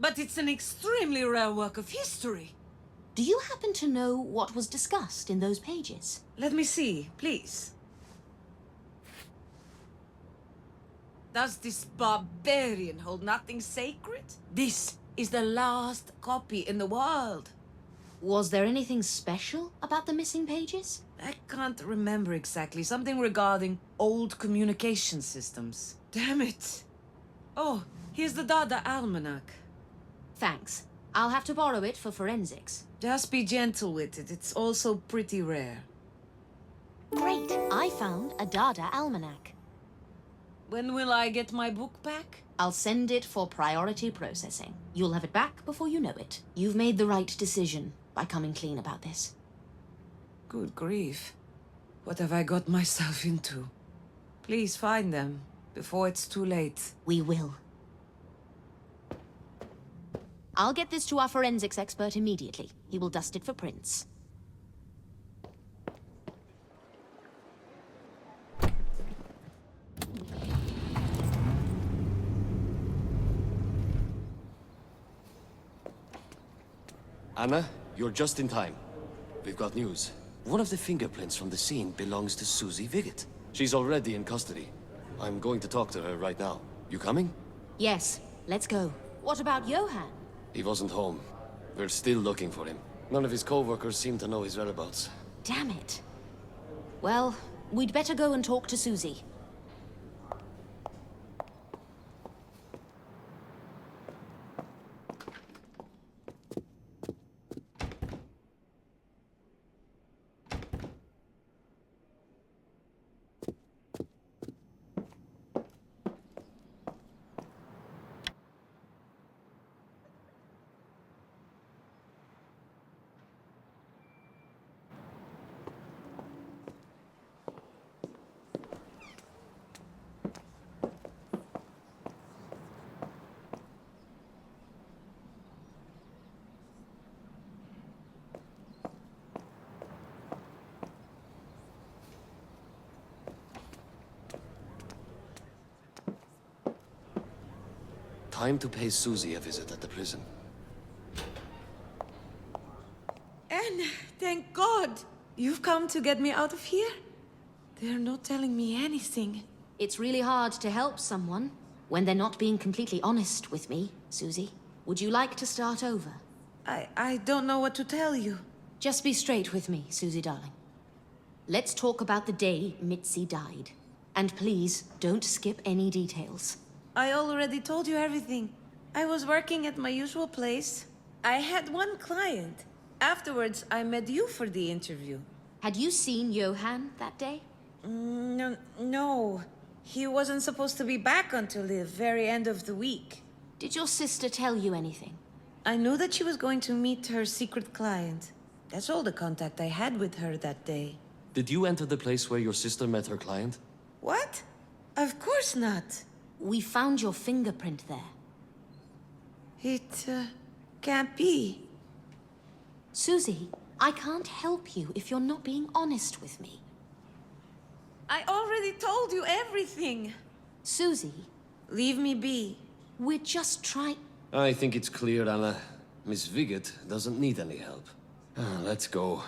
But it's an extremely rare work of history.
Do you happen to know what was discussed in those pages?
Let me see, please. Does this barbarian hold nothing sacred? This is the last copy in the world.
Was there anything special about the missing pages?
I can't remember exactly. Something regarding old communication systems. Damn it. Oh, here's the Dada Almanac.
Thanks. I'll have to borrow it for forensics.
Just be gentle with it. It's also pretty rare.
Great! I found a Dada Almanac.
When will I get my book back?
I'll send it for priority processing. You'll have it back before you know it. You've made the right decision by coming clean about this.
Good grief. What have I got myself into? Please find them before it's too late.
We will. I'll get this to our forensics expert immediately. He will dust it for prints.
Anna, you're just in time. We've got news. One of the fingerprints from the scene belongs to Susie Viggett. She's already in custody. I'm going to talk to her right now. You coming?
Yes, let's go. What about Johan?
He wasn't home. We're still looking for him. None of his co-workers seem to know his whereabouts.
Damn it. Well, we'd better go and talk to Susie.
Time to pay Susie a visit at the prison.
Anne, thank God! You've come to get me out of here? They're not telling me anything.
It's really hard to help someone when they're not being completely honest with me, Susie. Would you like to start over?
I don't know what to tell you.
Just be straight with me, Susie darling. Let's talk about the day Mitzi died. And please, don't skip any details.
I already told you everything. I was working at my usual place. I had one client. Afterwards, I met you for the interview.
Had you seen Johan that day?
No. He wasn't supposed to be back until the very end of the week.
Did your sister tell you anything?
I knew that she was going to meet her secret client. That's all the contact I had with her that day.
Did you enter the place where your sister met her client?
What? Of course not.
We found your fingerprint there.
It can't be.
Susie, I can't help you if you're not being honest with me.
I already told you everything.
Susie,
Leave me be.
we're just trying...
I think it's clear, Anna. Miss Viggett doesn't need any help. Let's go.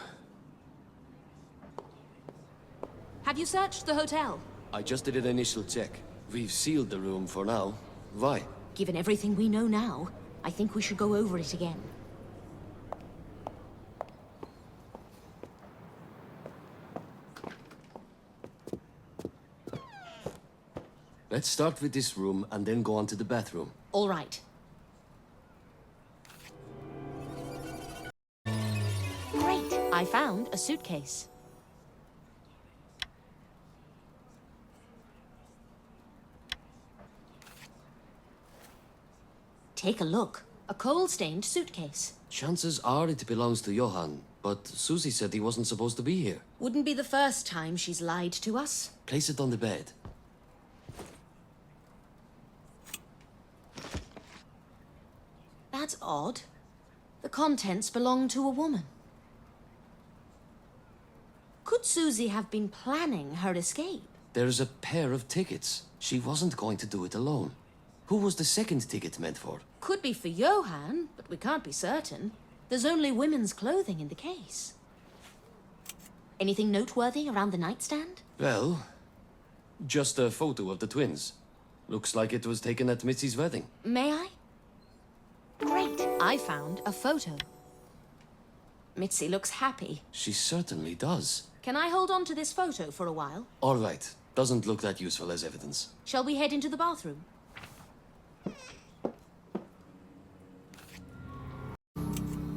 Have you searched the hotel?
I just did an initial check. We've sealed the room for now. Why?
Given everything we know now, I think we should go over it again.
Let's start with this room and then go on to the bathroom.
All right. Great! I found a suitcase. Take a look. A coal-stained suitcase.
Chances are it belongs to Johan, but Susie said he wasn't supposed to be here.
Wouldn't be the first time she's lied to us.
Place it on the bed.
That's odd. The contents belong to a woman. Could Susie have been planning her escape?
There's a pair of tickets. She wasn't going to do it alone. Who was the second ticket meant for?
Could be for Johan, but we can't be certain. There's only women's clothing in the case. Anything noteworthy around the nightstand?
Well, just a photo of the twins. Looks like it was taken at Mitzi's wedding.
May I? Great! I found a photo. Mitzi looks happy.
She certainly does.
Can I hold on to this photo for a while?
All right. Doesn't look that useful as evidence.
Shall we head into the bathroom?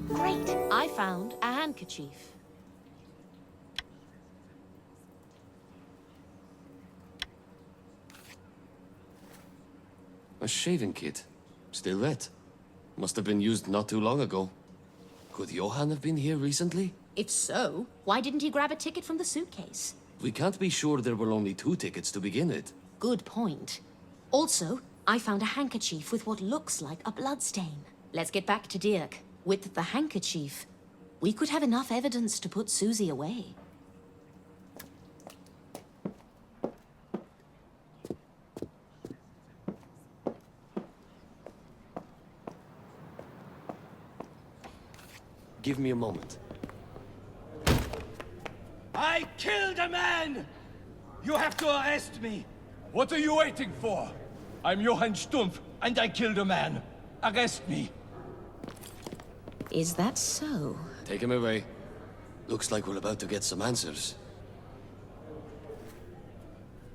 Great! I found a handkerchief.
A shaving kit. Still wet. Must have been used not too long ago. Could Johan have been here recently?
If so, why didn't he grab a ticket from the suitcase?
We can't be sure there were only 2 tickets to begin with.
Good point. Also, I found a handkerchief with what looks like a bloodstain. Let's get back to Dirk. With the handkerchief, we could have enough evidence to put Susie away.
Give me a moment.
I killed a man! You have to arrest me! What are you waiting for? I'm Johann Stumpf, and I killed a man. Arrest me.
Is that so?
Take him away. Looks like we're about to get some answers.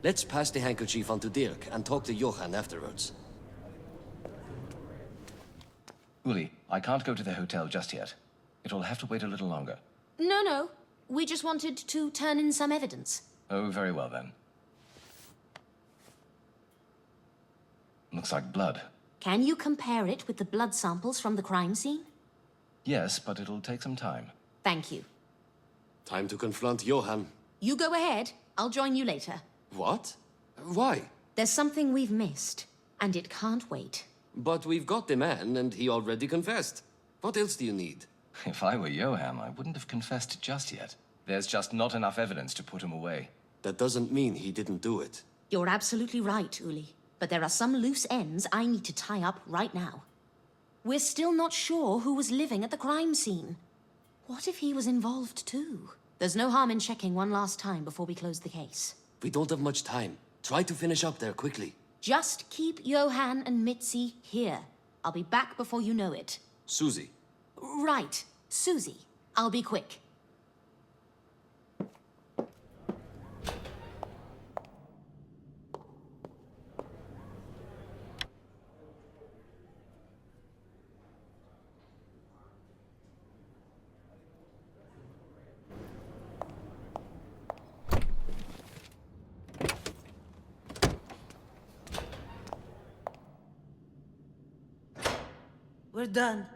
Let's pass the handkerchief on to Dirk and talk to Johan afterwards.
Uli, I can't go to the hotel just yet. It'll have to wait a little longer.
No. We just wanted to turn in some evidence.
Oh, very well then. Looks like blood.
Can you compare it with the blood samples from the crime scene?
Yes, but it'll take some time.
Thank you.
Time to confront Johan.
You go ahead. I'll join you later.
What? Why?
There's something we've missed, and it can't wait.
But we've got the man, and he already confessed. What else do you need?
If I were Johan, I wouldn't have confessed just yet. There's just not enough evidence to put him away.
That doesn't mean he didn't do it.
You're absolutely right, Uli. But there are some loose ends I need to tie up right now. We're still not sure who was living at the crime scene. What if he was involved too? There's no harm in checking one last time before we close the case.
We don't have much time. Try to finish up there quickly.
Just keep Johan and Mitzi here. I'll be back before you know it.
Susie.
Right, Susie. I'll be quick.
We're done.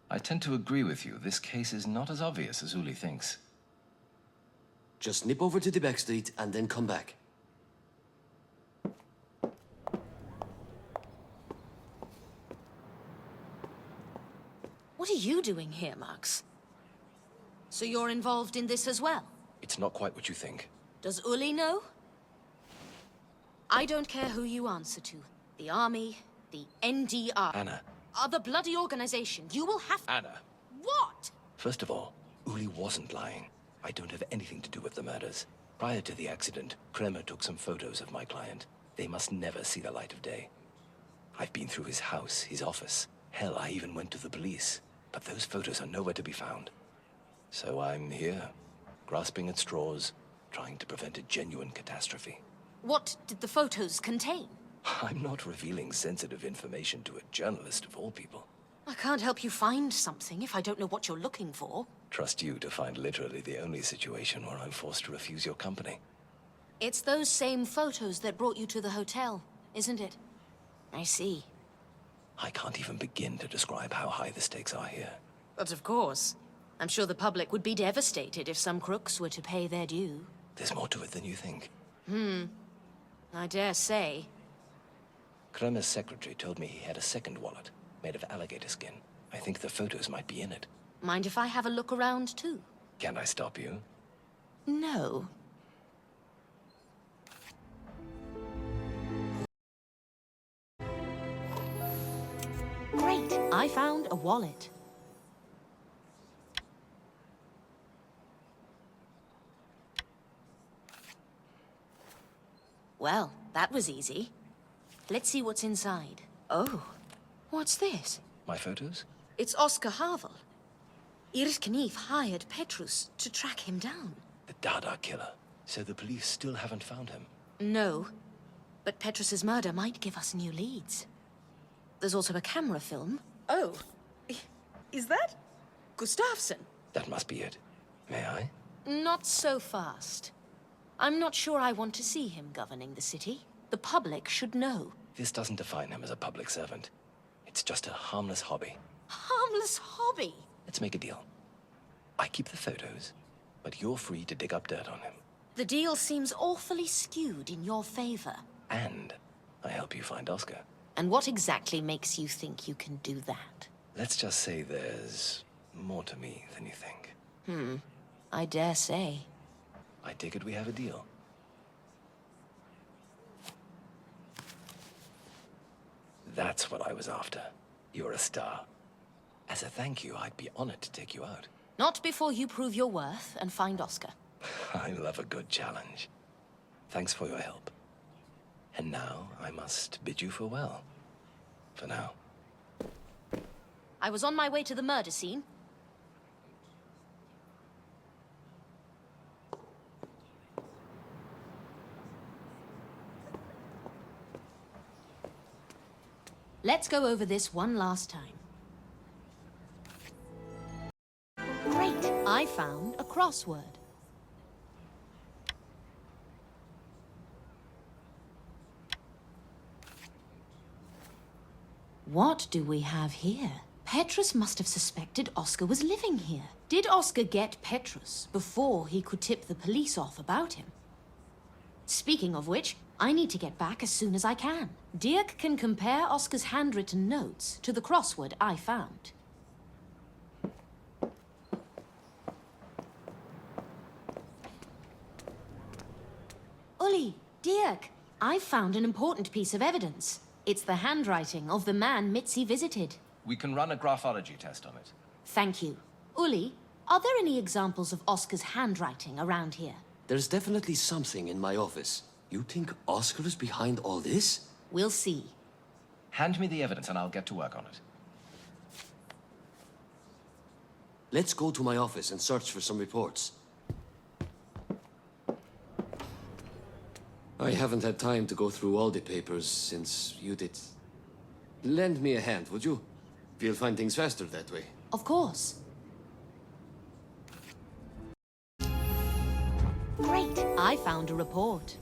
I tend to agree with you. This case is not as obvious as Uli thinks.
Just nip over to the back street and then come back.
What are you doing here, Max? So you're involved in this as well?
It's not quite what you think.
Does Uli know? I don't care who you answer to. The army, the NDR.
Anna.
Other bloody organization. You will have...
Anna.
What?
First of all, Uli wasn't lying. I don't have anything to do with the murders. Prior to the accident, Kremer took some photos of my client. They must never see the light of day. I've been through his house, his office. Hell, I even went to the police. But those photos are nowhere to be found. So I'm here, grasping at straws, trying to prevent a genuine catastrophe.
What did the photos contain?
I'm not revealing sensitive information to a journalist of all people.
I can't help you find something if I don't know what you're looking for.
Trust you to find literally the only situation where I'm forced to refuse your company.
It's those same photos that brought you to the hotel, isn't it? I see.
I can't even begin to describe how high the stakes are here.
But of course. I'm sure the public would be devastated if some crooks were to pay their due.
There's more to it than you think.
I dare say.
Kremer's secretary told me he had a second wallet, made of alligator skin. I think the photos might be in it.
Mind if I have a look around too?
Can I stop you?
No. Great! I found a wallet. Well, that was easy. Let's see what's inside. Oh, what's this?
My photos?
It's Oscar Havel. Iris Knief hired Petrus to track him down.
The Dada killer. So the police still haven't found him?
No, but Petrus's murder might give us new leads. There's also a camera film. Oh, is that Gustafsson?
That must be it. May I?
Not so fast. I'm not sure I want to see him governing the city. The public should know.
This doesn't define him as a public servant. It's just a harmless hobby.
Harmless hobby?
Let's make a deal. I keep the photos, but you're free to dig up dirt on him.
The deal seems awfully skewed in your favor.
And I help you find Oscar.
And what exactly makes you think you can do that?
Let's just say there's more to me than you think.
I dare say.
I take it we have a deal. That's what I was after. You're a star. As a thank you, I'd be honored to take you out.
Not before you prove your worth and find Oscar.
I love a good challenge. Thanks for your help. And now I must bid you farewell. For now.
I was on my way to the murder scene. Let's go over this one last time. Great! I found a crossword. What do we have here? Petrus must have suspected Oscar was living here. Did Oscar get Petrus before he could tip the police off about him? Speaking of which, I need to get back as soon as I can. Dirk can compare Oscar's handwritten notes to the crossword I found. Uli, Dirk, I found an important piece of evidence. It's the handwriting of the man Mitzi visited.
We can run a graphology test on it.
Thank you. Uli, are there any examples of Oscar's handwriting around here?
There's definitely something in my office. You think Oscar is behind all this?
We'll see.
Hand me the evidence and I'll get to work on it.
Let's go to my office and search for some reports. I haven't had time to go through all the papers since you did. Lend me a hand, would you? We'll find things faster that way.
Of course. Great. I found a report.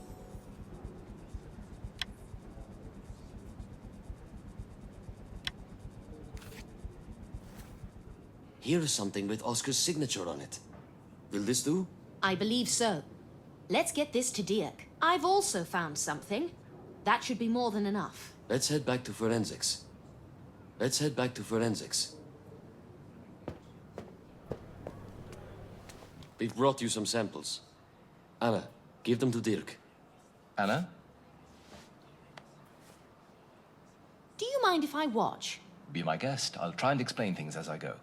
Here is something with Oscar's signature on it. Will this do?
I believe so. Let's get this to Dirk. I've also found something. That should be more than enough.
Let's head back to forensics. Let's head back to forensics. We've brought you some samples. Anna, give them to Dirk.
Anna?
Do you mind if I watch?
Be my guest. I'll try and explain things as I go.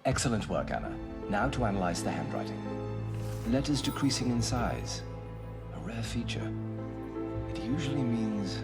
Excellent work, Anna. Now to analyze the handwriting. Letters decreasing in size. A rare feature. It usually means...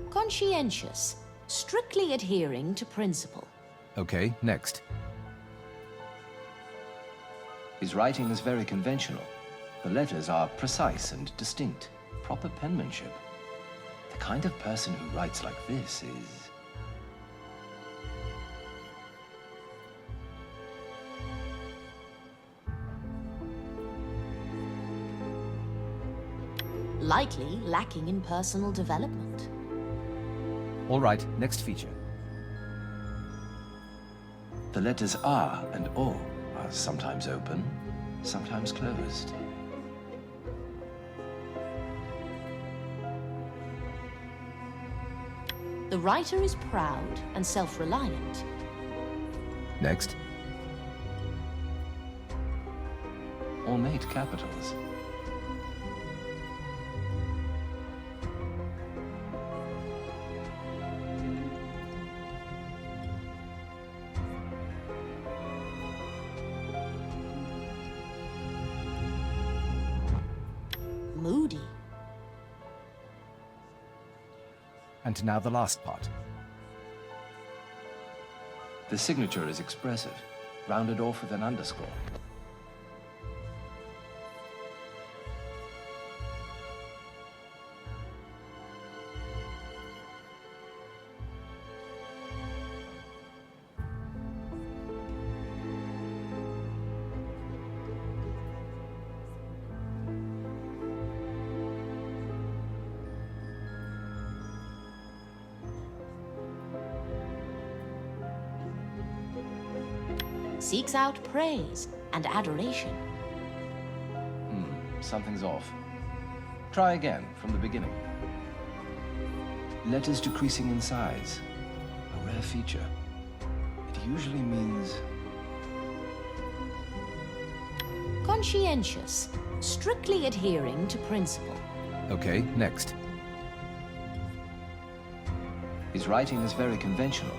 Conscientious, strictly adhering to principle.
Okay, next. His writing is very conventional. The letters are precise and distinct. Proper penmanship. The kind of person who writes like this is...
Likely lacking in personal development.
All right, next feature. The letters R and O are sometimes open, sometimes closed.
The writer is proud and self-reliant.
Next. Ornate capitals.
Moody.
And now the last part. The signature is expressive.
rounded off with an underscore.
Seeks out praise and adoration.
Something's off. Try again, from the beginning. Letters decreasing in size. A rare feature. It usually means...
Conscientious, strictly adhering to principle.
Okay, next.
His writing is very conventional.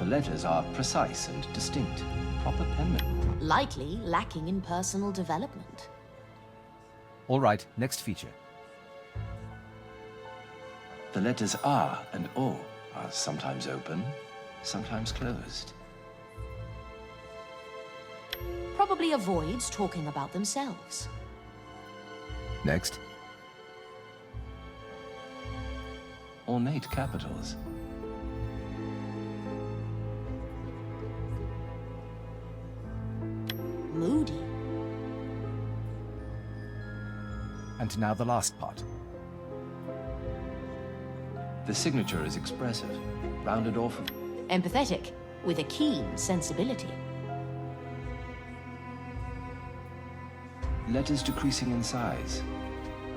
The letters are precise and distinct. Proper penmanship.
Likely lacking in personal development.
All right, next feature.
The letters R and O are sometimes open, sometimes closed.
Probably avoids talking about themselves.
Next.
Ornate capitals.
Moody.
And now the last part.
The signature is expressive, rounded off.
Empathetic, with a keen sensibility.
Letters decreasing in size.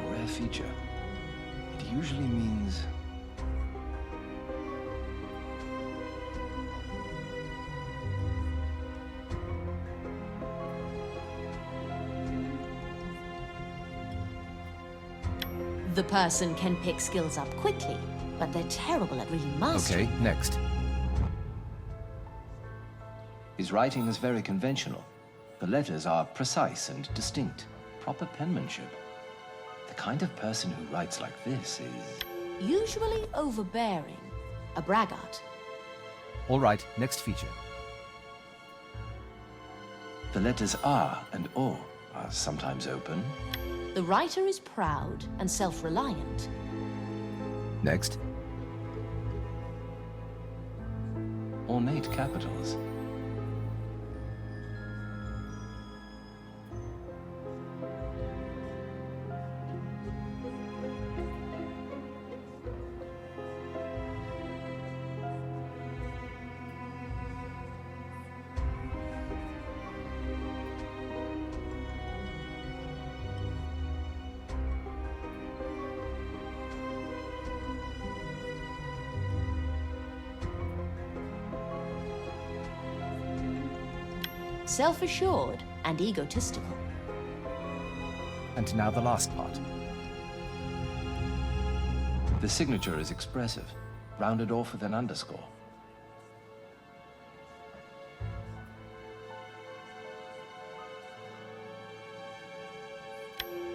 A rare feature. It usually means...
The person can pick skills up quickly, but they're terrible at really mastering.
Okay, next.
His writing is very conventional. The letters are precise and distinct. Proper penmanship. The kind of person who writes like this is...
Usually overbearing. A braggart.
All right, next feature.
The letters R and O are sometimes open.
The writer is proud and self-reliant.
Next.
Ornate capitals.
Self-assured and egotistical.
And now the last part.
The signature is expressive, rounded off with an underscore.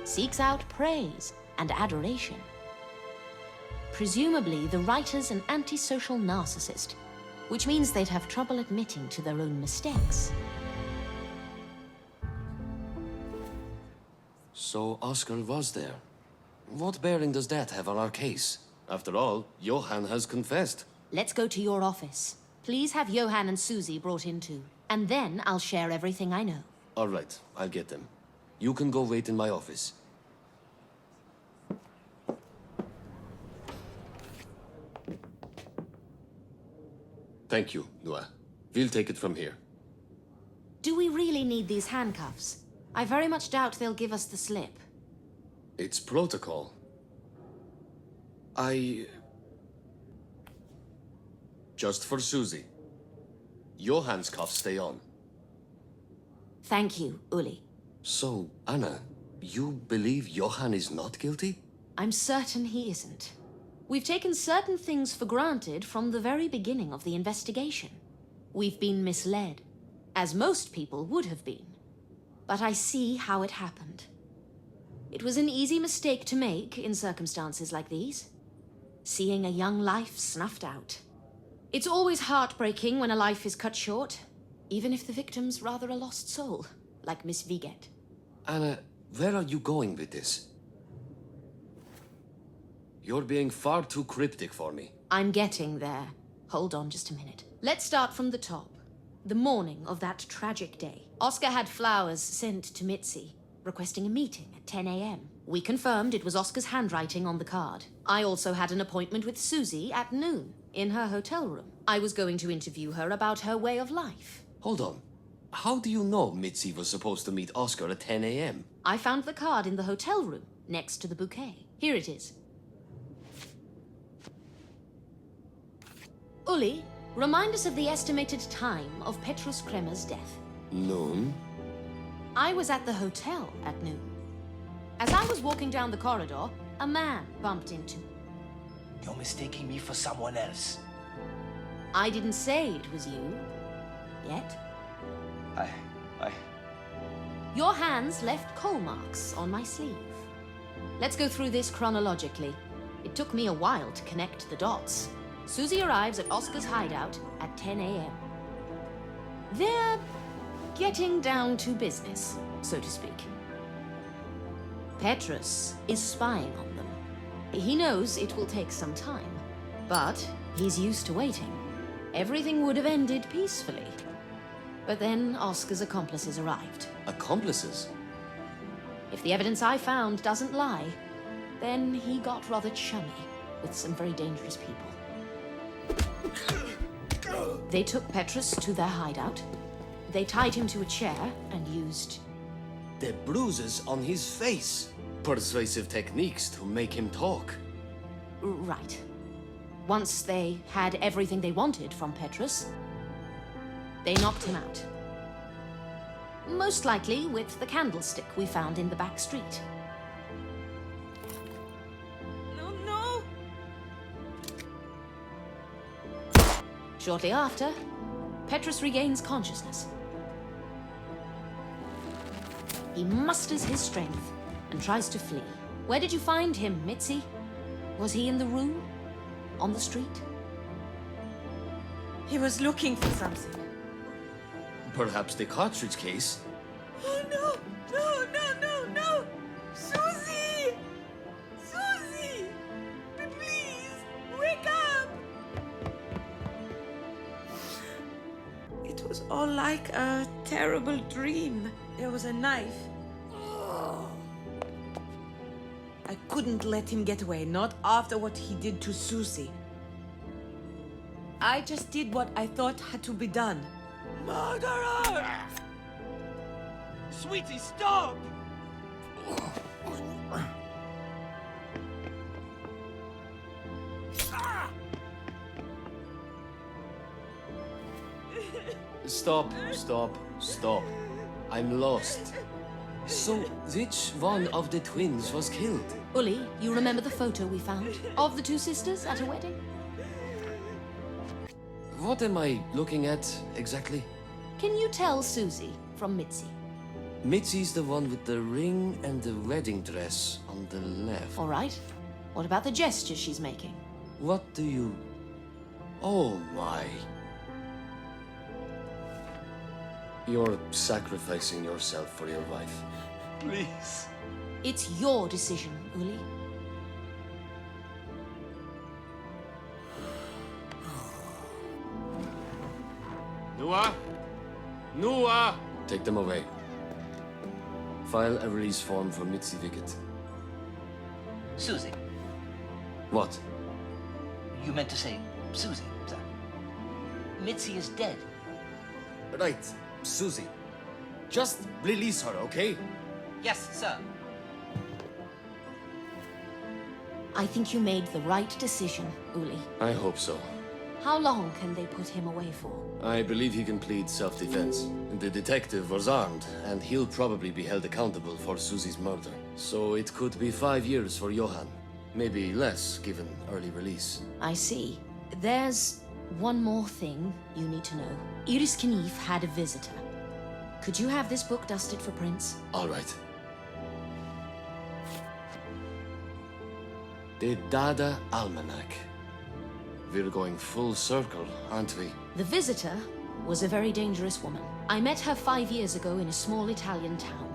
Seeks out praise and adoration. Presumably, the writer's an antisocial narcissist, which means they'd have trouble admitting to their own mistakes.
So Oscar was there. What bearing does that have on our case? After all, Johann has confessed.
Let's go to your office. Please have Johann and Susie brought in too. And then I'll share everything I know.
All right, I'll get them. You can go wait in my office. Thank you, Noah. We'll take it from here.
Do we really need these handcuffs? I very much doubt they'll give us the slip.
It's protocol. Just for Susie. Johann's cuffs stay on.
Thank you, Uli.
So, Anna, you believe Johann is not guilty?
I'm certain he isn't. We've taken certain things for granted from the very beginning of the investigation. We've been misled, as most people would have been. But I see how it happened. It was an easy mistake to make in circumstances like these. Seeing a young life snuffed out. It's always heartbreaking when a life is cut short. even if the victim's rather a lost soul, like Miss Viget.
Anna, where are you going with this? You're being far too cryptic for me.
I'm getting there. Hold on just a minute. Let's start from the top. The morning of that tragic day, Oscar had flowers sent to Mitzi, requesting a meeting at 10 a.m. We confirmed it was Oscar's handwriting on the card. I also had an appointment with Susie at noon in her hotel room. I was going to interview her about her way of life.
Hold on. How do you know Mitzi was supposed to meet Oscar at 10 a.m.?
I found the card in the hotel room, next to the bouquet. Here it is. Uli, remind us of the estimated time of Petrus Kremer's death.
Noon?
I was at the hotel at noon. As I was walking down the corridor, a man bumped into me.
You're mistaking me for someone else.
I didn't say it was you. Yet. Your hands left coal marks on my sleeve. Let's go through this chronologically. It took me a while to connect the dots. Susie arrives at Oscar's hideout at 10 a.m. They're getting down to business, so to speak. Petrus is spying on them. He knows it will take some time, but he's used to waiting. Everything would have ended peacefully. But then Oscar's accomplices arrived.
Accomplices?
If the evidence I found doesn't lie, then he got rather chummy with some very dangerous people. They took Petrus to their hideout. They tied him to a chair and used...
The bruises on his face. Persuasive techniques to make him talk.
Right. Once they had everything they wanted from Petrus, they knocked him out. Most likely with the candlestick we found in the back street.
No!
Shortly after, Petrus regains consciousness. He musters his strength and tries to flee. Where did you find him, Mitzi? Was he in the room? On the street?
He was looking for something.
Perhaps the cartridge case?
Oh, no! Susie! Susie! Please, wake up! It was all like a terrible dream. There was a knife. I couldn't let him get away, not after what he did to Susie. I just did what I thought had to be done. Murderer!
Sweetie, stop!
Stop. I'm lost. So, which one of the twins was killed?
Uli, you remember the photo we found of the two sisters at a wedding?
What am I looking at exactly?
Can you tell Susie from Mitzi?
Mitzi's the one with the ring and the wedding dress on the left.
All right. What about the gestures she's making?
What do you... Oh my. You're sacrificing yourself for your wife.
Please.
It's your decision, Uli.
Noah! Take them away. File a release form for Mitzi Viget.
Susie.
What?
You meant to say Susie, sir. Mitzi is dead.
Right, Susie. Just release her, okay?
Yes, sir.
I think you made the right decision, Uli.
I hope so.
How long can they put him away for?
I believe he can plead self-defense. The detective was armed, and he'll probably be held accountable for Susie's murder. So it could be 5 years for Johann. Maybe less, given early release.
I see. There's one more thing you need to know. Iris Knief had a visitor. Could you have this book dusted for prints?
All right. The Dada Almanac. We're going full circle, aren't we?
The visitor was a very dangerous woman. I met her 5 years ago in a small Italian town.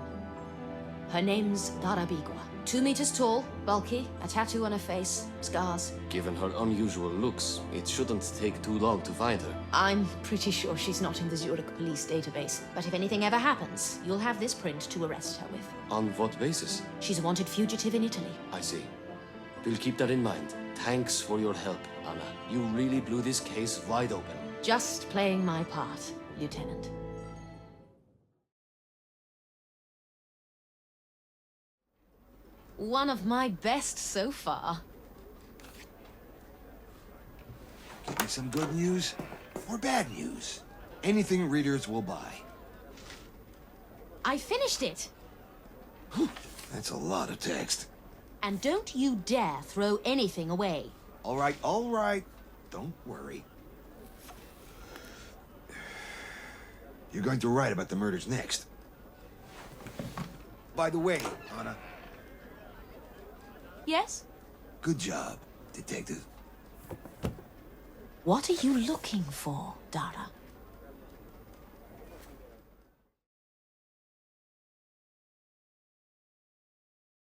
Her name's Dara Bigua. 2 meters tall, bulky, a tattoo on her face, scars.
Given her unusual looks, it shouldn't take too long to find her.
I'm pretty sure she's not in the Zurich police database. But if anything ever happens, you'll have this print to arrest her with.
On what basis?
She's a wanted fugitive in Italy.
I see. We'll keep that in mind. Thanks for your help, Anna. You really blew this case wide open.
Just playing my part, Lieutenant. One of my best so far.
Give me some good news or bad news. Anything readers will buy.
I finished it!
That's a lot of text.
And don't you dare throw anything away.
All right. Don't worry. You're going to write about the murders next. By the way, Anna.
Yes?
Good job, Detective.
What are you looking for, Dara?